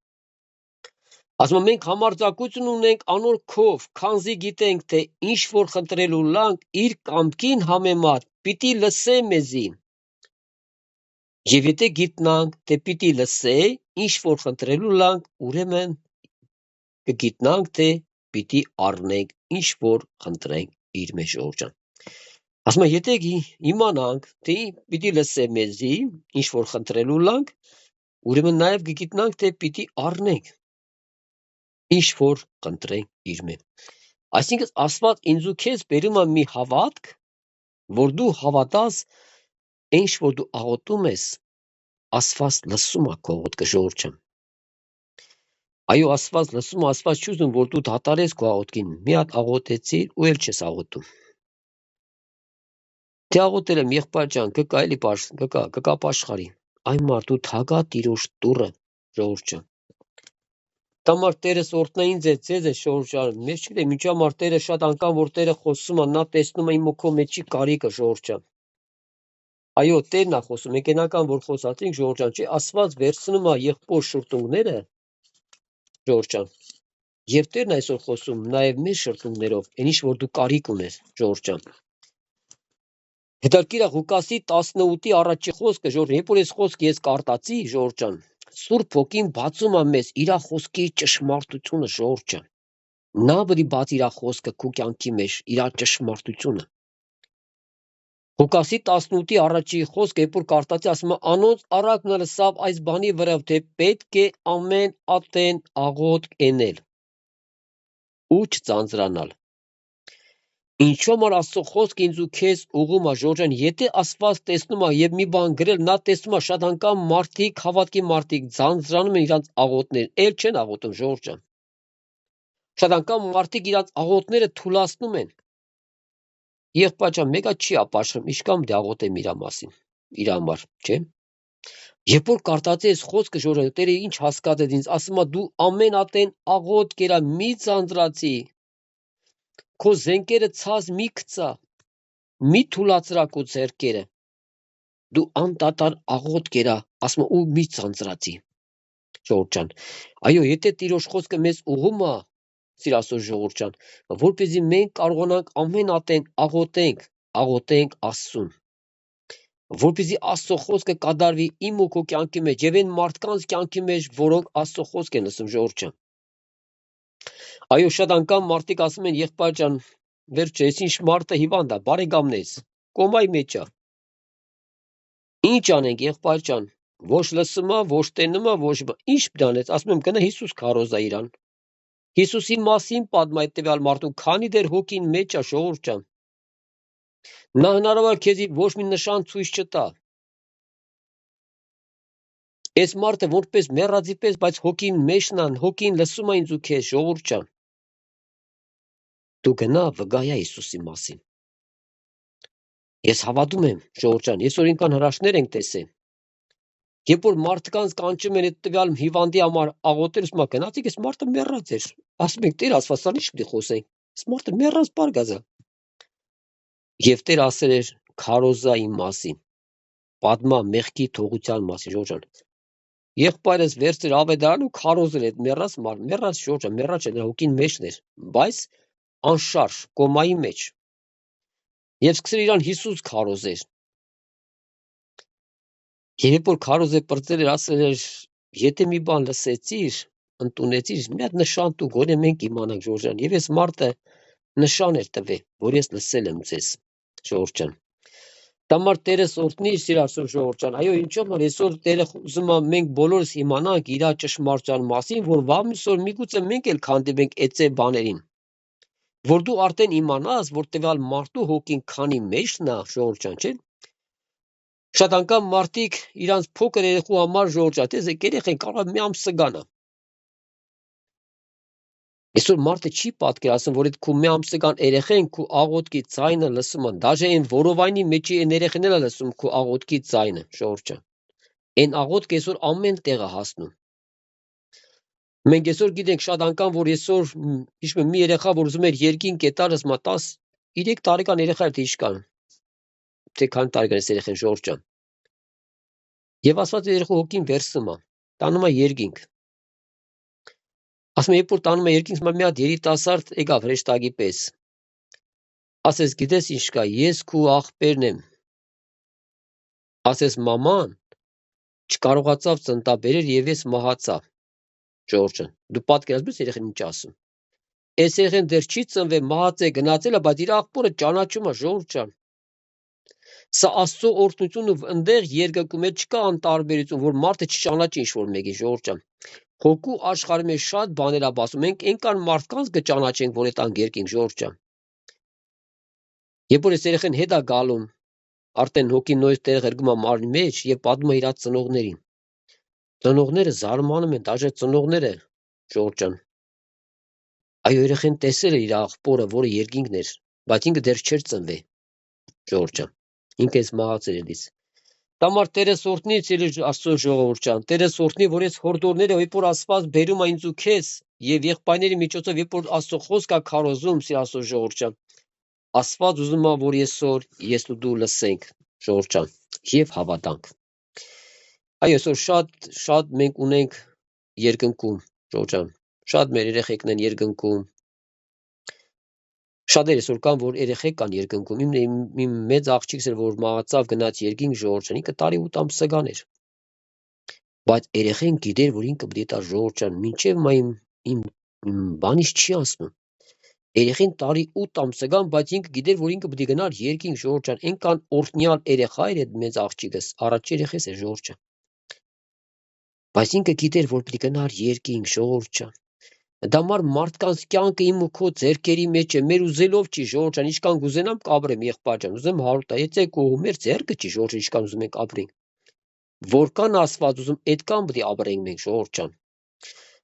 Ասում մենք համարձակություն ունենք անոր քով, քանզի գիտենք, թե ինչ որ խնդրելու լանք իր կամքին համեմատ պիտի լսե մեզի։ Եվ եթե գիտնանք, թե պիտի լսե, ինչ որ խնդրելու լանք, ուրեմն կգիտնանք, թե պիտի առնենք, ինչ որ խնդրենք իր մեջ ժողովուրդ ջան։ Ասում եթե իմանանք, թե պիտի լսե մեզի, ինչ որ խնդրելու լանք, ուրեմն նաև կգիտնանք, թե պիտի առնենք, ինչ որ խնդրենք իր մեջ։ Այսինքն Աստված ինձ ու քեզ բերում է մի հավատք, որ դու հավատաս, ինչ որ դու աղոթում ես, Աստված լսում է քո աղոթքը ժողովուրդ ջան։ Այո, Աստված լսում է, Աստված չի ուզում, որ դու դատարես քո աղոթքին։ Մի հատ աղոթեցիր ու էլ չես աղոթում։ Թե աղոթել եմ եղբայր ջան, կկա էլի կկա աշխարհի։ Այն մարդու թագա տիրոջ տուրը ժողովուրդ ջան։ Տամար Տերս օրհնա ինձ է ձեզ է ժողովուրդ ջան։ Մեզ չգիտեմ ինչու համար Տերը շատ անգամ որ Տերը խոսում է, նա տեսնում է իմ ու քո մեջի կարիքը ժողովուրդ ջան։ Այո, Տերն է խոսում, մենք ենական որ խոսացինք ժողովուրդ ջան, չի Աստված վերցնում է եղբոր շուրթունքները ժողովուրդ ջան։ Եվ Տերն այսօր խոսում նաև մեր շրթունքներով, այն ինչ որ դու կարիք ունես ժողովուրդ ջան։ Հետաքրքիր է Ղուկասի 18-ի առաջի խոսքը, ժողովուրդ, երբ որ այս խոսքը ես կարտացի, ժողովուրդ ջան, Սուրբ Հոգին բացում է մեզ իր խոսքի ճշմարտությունը, ժողովուրդ ջան։ Նա բրի բաց իր խոսքը քո կյանքի մեջ, իր ճշմարտությունը։ Ղուկասի 18-ի առաջի խոսքը, երբ որ կարտացի, ասում է անոնց առակն լսավ այս բանի վրա, թե պետք է ամեն ատեն աղոթք էնել ու չձանձրանալ։ Ինչու համար Աստծո խոսքը ինձ ու քեզ ուղում է ժողովուրդ ջան, եթե Աստված տեսնում է եւ մի բան գրել, նա տեսնում է շատ անգամ մարդիկ, հավատքի մարդիկ ձանձրանում են իրանց աղոթներ, ել չեն աղոթում ժողովուրդ ջան։ Շատ անգամ մարդիկ իրանց աղոթները թուլացնում են։ Եղբայր ջան, մեկը չի ապաշխարում, իշքան դե աղոթեմ իր մասին, իր համար, չէ՞։ Երբ որ կարտացի այս խոսքը ժողովուրդ, Տերը ինչ հասկացեց ինձ, ասում է դու ամեն ատեն աղոթք կերա, մի ձանձրացի։ Քո զենքերը ցած մի գցա, մի թուլացրա քո ձեռքերը, դու անդադար աղոթք կերա, ասում ու մի ձանձրացի, ժողովուրդ ջան։ Այո, եթե Տիրոջ խոսքը մեզ ուղում է, սիրասոր ժողովուրդ ջան, որպեսզի մենք կարողանանք ամեն ատեն աղոթենք Աստծուն, որպեսզի Աստծո խոսքը կատարվի իմ ու քո կյանքի մեջ եւ այն մարդկանց կյանքի մեջ, որոնք Աստծո խոսք են լսում, ժողովուրդ ջան։ Այո, շատ անգամ մարդիկ ասում են, եղբայր ջան, վերջը, ես ինչ մարդը հիվանդ է, բարեկամներս, կոմայի մեջ է։ Ինչ անենք, եղբայր ջան, ոչ լսում է, ոչ տենում է, ոչ ինչ դանեց, ասում եմ գնա Հիսուս քարոզա իրան։ Հիսուսի մասին պատմա այդ տվյալ մարդուն, քանի դեռ հոգին մեջ է, ժողովուրդ ջան։ Նա հնարավոր քեզի ոչ մի նշան ցույց չտա։ Այս մարդը որպես մեռածի պես, բայց հոգին մեջն է, հոգին լսում է ինձ ու քեզ, ժողովուրդ ջան։ Դու գնա վգայա Հիսուսի մասին։ Ես հավատում եմ, ժողովուրդ ջան, այսօր ինքան հրաշքներ ենք տեսել։ Երբ որ մարդկանց կանչում են այդ տվյալ հիվանդի համար աղոթել, ասում են գնացիք, այս մարդը մեռած էր։ Ասում ենք Տեր Աստվածան ինչ պիտի խոսենք։ Այս մարդը մեռած բարգազա։ Եվ Տեր ասել էր քարոզա իմ մասին։ Պատմա մեղքի թողության մասին, ժողովուրդ ջան։ Եղբայրս վերցրել ավետարան ու քարոզել այդ մեռած մարդ, մեռած ժողովուրդ ջան, մեռած չէ, նրա հոգին մեջն էր, բայց անշարժ, կոմայի մեջ։ Եվ սկսել իրան Հիսուս քարոզեր։ Եվ երբ որ քարոզե պրծել էր, ասել էր, եթե մի բան լսեցիր, ընդունեցիր, մի հատ նշան տու, գոնե մենք իմանանք, ժողովուրդ ջան։ Եվ այս մարդը նշան էր տվել, որ ես լսել եմ ձեզ, ժողովուրդ ջան։ Տամար Տերս օրհնի սիրասոր ժողովուրդ ջան։ Այո, ինչու՞ որ այսօր Տերը ուզում է մենք բոլորս իմանանք իր ճշմարտության մասին, որ վաղմիսօր միգուցե մենք էլ քանդվենք այդ բաներին։ Որ դու արդեն իմանաս, որ տվյալ մարդու հոգին քանի մեջն է, ժողովուրդ ջան, չէ՞։ Շատ անգամ մարդիկ իրանց փոքր երեխու համար ժողովուրդ ջան, տեսեք երեխեն կարող է մի ամսը գանա։ Այսօր մարդը չի պատկերացնում, որ այդ քու մի ամսական երեխեն քու աղոթքի ձայնը լսում են, դաժե այն որովայնի մեջի այն երեխեն էլ է լսում քու աղոթքի ձայնը, ժողովուրդ ջան։ Այն աղոթքը այսօր ամեն տեղ է հասնում։ Մենք այսօր գիտենք շատ անգամ, որ այսօր հիշում եմ մի երեխա, որ ուզում էր երկինք կետարս մա 13 տարեկան երեխա էր թե իշքան։ Թե քանի տարեկան է երեխան ժողովուրդ ջան։ Եվ ասված երեխու հոգին վերսում է, տանում է երկինք։ Ասում երբ որ տանում է երկինք, մի հատ երիտասարդ եկավ հրեշտակի պես։ Ասես գիտես ինչ կա, ես քու աղբերն եմ։ Ասես մաման չկարողացավ ծնտաբերել եւ ես մահացա։ Ժողովուրդ ջան, դու պատկերացնում ես երեխան ինչ ասում։ Այս երեխան դեռ չի ծնվել, մահաց է, գնացել է, բայց իր աղբորը ճանաչում է, ժողովուրդ ջան։ Սա Աստծո օրհնությունը ընդեղ երկակում է, չկա անտարբերություն, որ մարդը չճանաչի ինչ-որ մեկի, ժողովուրդ ջան։ Հոգու աշխարհի մեջ շատ բաներ ա ասում, մենք այնքան մարդկանց կճանաչենք, որ այդ անգերքինք, ժողովուրդ ջան։ Երբ որ այս երեխան հետ է գալում, արդեն հոգին նույն տեղ հրգում է մարմնի մեջ եւ պատմում է իր ծնողներին։ Ծնողները զարմանում են, դաժե ծնողները, ժողովուրդ ջան։ Այո, երեխան տեսել է իր աղբորը, որը երկինքն էր, բայց ինքը դեռ չէր ծնվել, ժողովուրդ ջան։ Ինքը էս մահացել էր դից։ Տամար Տերես օրհնի ցելի Աստծո ժողովուրդ ջան, Տերես օրհնի, որ այս հորդորները, երբ որ Աստված բերում է ինձ ու քեզ եւ եղբայրների միջոցով, երբ որ Աստծո խոսքը քարոզում, սի Աստծո ժողովուրդ ջան, Աստված ուզում է, որ ես ու դու լսենք, ժողովուրդ ջան, եւ հավատանք։ Այո, այսօր շատ մենք ունենք երկնքում, ժողովուրդ ջան, շատ մեր երեխեքն են երկնքում։ Շատեր այսօր կան, որ երեխեք կան երկնքում։ Իմ մեծ աղջիկս էր, որ մահացավ, գնաց երկինք, ժողովուրդ ջան, ինքը 18 ամսական էր։ Բայց երեխեն գիտեր, որ ինքը պետք է տա, ժողովուրդ ջան, մինչև իմ բանից չի ասում։ Երեխեն 18 ամսական, բայց ինքը գիտեր, որ ինքը պետք է գնար երկինք, ժողովուրդ ջան, այնքան օրհնյալ երեխա էր այդ մեծ աղջիկս, առաջ երեխես էր, ժողովուրդ ջան։ Բայց ինքը գիտեր, որ պետք է գնար երկինք, ժողովուրդ ջան։ Դամար մարդկանց կյանքը իմ ու քո ձեռքերի մեջ է, մեր ուզելով չի, ժողովուրդ ջան, ինչքան կուզենամ կապրեմ, եղբայր ջան, ուզեմ 100 տա, եթե քո մեր ձեռքը չի, ժողովուրդ ջան, ինչքան ուզում ենք ապրենք։ Որքան Աստված ուզում, այդքան պետք է ապրենք մենք, ժողովուրդ ջան։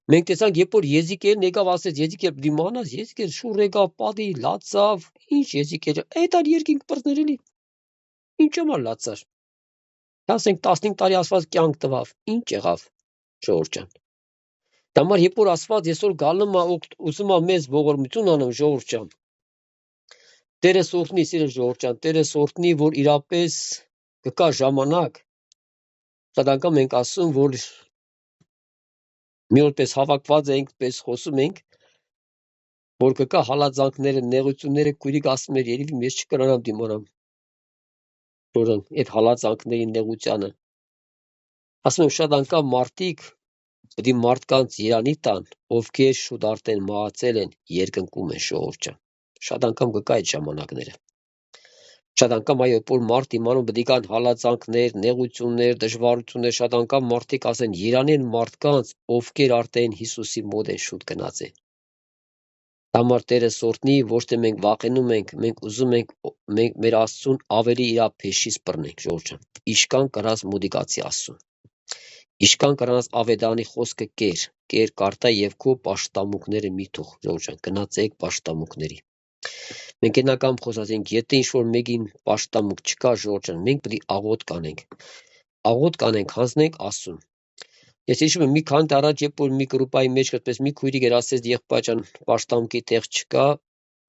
Մենք տեսանք, երբ որ Եզիկիելն եկավ, ասեց, Եզիկիել պետք է իմանաս, Եզիկիել շուռ եկավ, պատի, լացավ, ինչ Եզիկիել, այդ ար երկինք բռներելի։ Ինչ համար լացար։ Ասենք 15 տարի Աստված կյանք տվավ, ինչ եղավ, ժողովուրդ ջան։ Դամար երբ որ Աստված այսօր գալում է ուզում է մեզ ողորմություն անում, ժողովուրդ ջան։ Տերես օրհնի, սիրել ժողովուրդ ջան, Տերես օրհնի, որ իրապես կկա ժամանակ։ Շատ անգամ ենք ասում, որ մի օրպես հավաքված ենք, պես խոսում ենք, որ կկա հալածանքները, նեղությունները, քույրիկ ասում էր, երևի մեզ չկրանամ դիմանամ։ Որ այդ հալածանքների նեղությանը։ Ասում եմ, շատ անգամ մարդիկ պետք է մարդկանց երանի տան, ովքեր շուտ արդեն մահացել են, երկնքում են, ժողովուրդ ջան։ Շատ անգամ կկա այդ ժամանակները։ Շատ անգամ այո, որ մարդ իմանում պետք է կան հալածանքներ, նեղություններ, դժվարություններ, շատ անգամ մարդիկ ասեն երանեն մարդկանց, ովքեր արդեն Հիսուսի մոտ են շուտ գնացել։ Համար Տերես օրհնի, ոչ թե մենք վախենում ենք, մենք ուզում ենք մեր Աստծուն ավելի իր փեշից բռնենք, ժողովուրդ ջան։ Իշքան կրած մոդիկացի Աստծուն։ Իշքան կրանաս ավետարանի խոսքը կեր կարտա եւ քո պաշտամունքները մի թող, ժողովուրդ ջան, գնացեք պաշտամունքների։ Մենք ենական խոսացինք, եթե ինչ-որ մեկին պաշտամունք չկա, ժողովուրդ ջան, մենք պետք է աղոթք կանենք։ Աղոթք կանենք, հանձնենք Աստծուն։ Ես հիշում եմ մի քանի տարի առաջ, երբ որ մի գրուպայի մեջ այդպես մի քույրիկ էր ասեց, եղբայր ջան, պաշտամունքի տեղ չկա,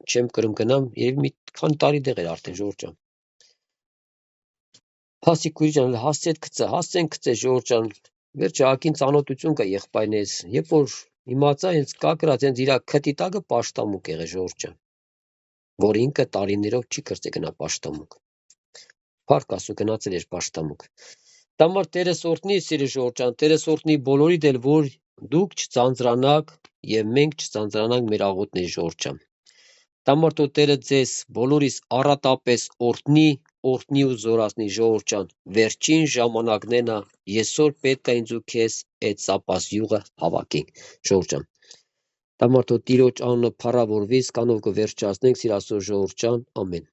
չեմ կրում գնամ, եւ մի քանի տարի դեղ էր արդեն, ժողովուրդ ջան։ Հասի քույր ջան, հասցեն գծե, ժողովուրդ ջան։ Վերջը ակին ծանոթություն կա եղբայրներից, երբ որ իմացա, հենց կակրած, հենց իր քթի տակը պաշտամունք եղե, ժողովուրդ ջան, որ ինքը տարիներով չի կրծե գնա պաշտամունք։ Փառք Աստծո, գնացել էր պաշտամունք։ Դամար Տերես օրհնի, սիրելի ժողովուրդ ջան, Տերես օրհնի բոլորիդ էլ, որ դուք չձանձրանաք եւ մենք չձանձրանանք մեր աղոթների, ժողովուրդ ջան։ Դամար թող Տերը ձեզ բոլորիս առատապես օրհնի ու զորացնի, ժողովուրդ ջան։ Վերջին ժամանակներն այսօր պետք է ինձ ու քեզ այդ սապասյուղը հավաքենք, ժողովուրդ ջան։ Դամար թող Տիրոջ անունը փառավորվի, կանով կվերջացնենք, սիրասո ժողովուրդ ջան, ամեն։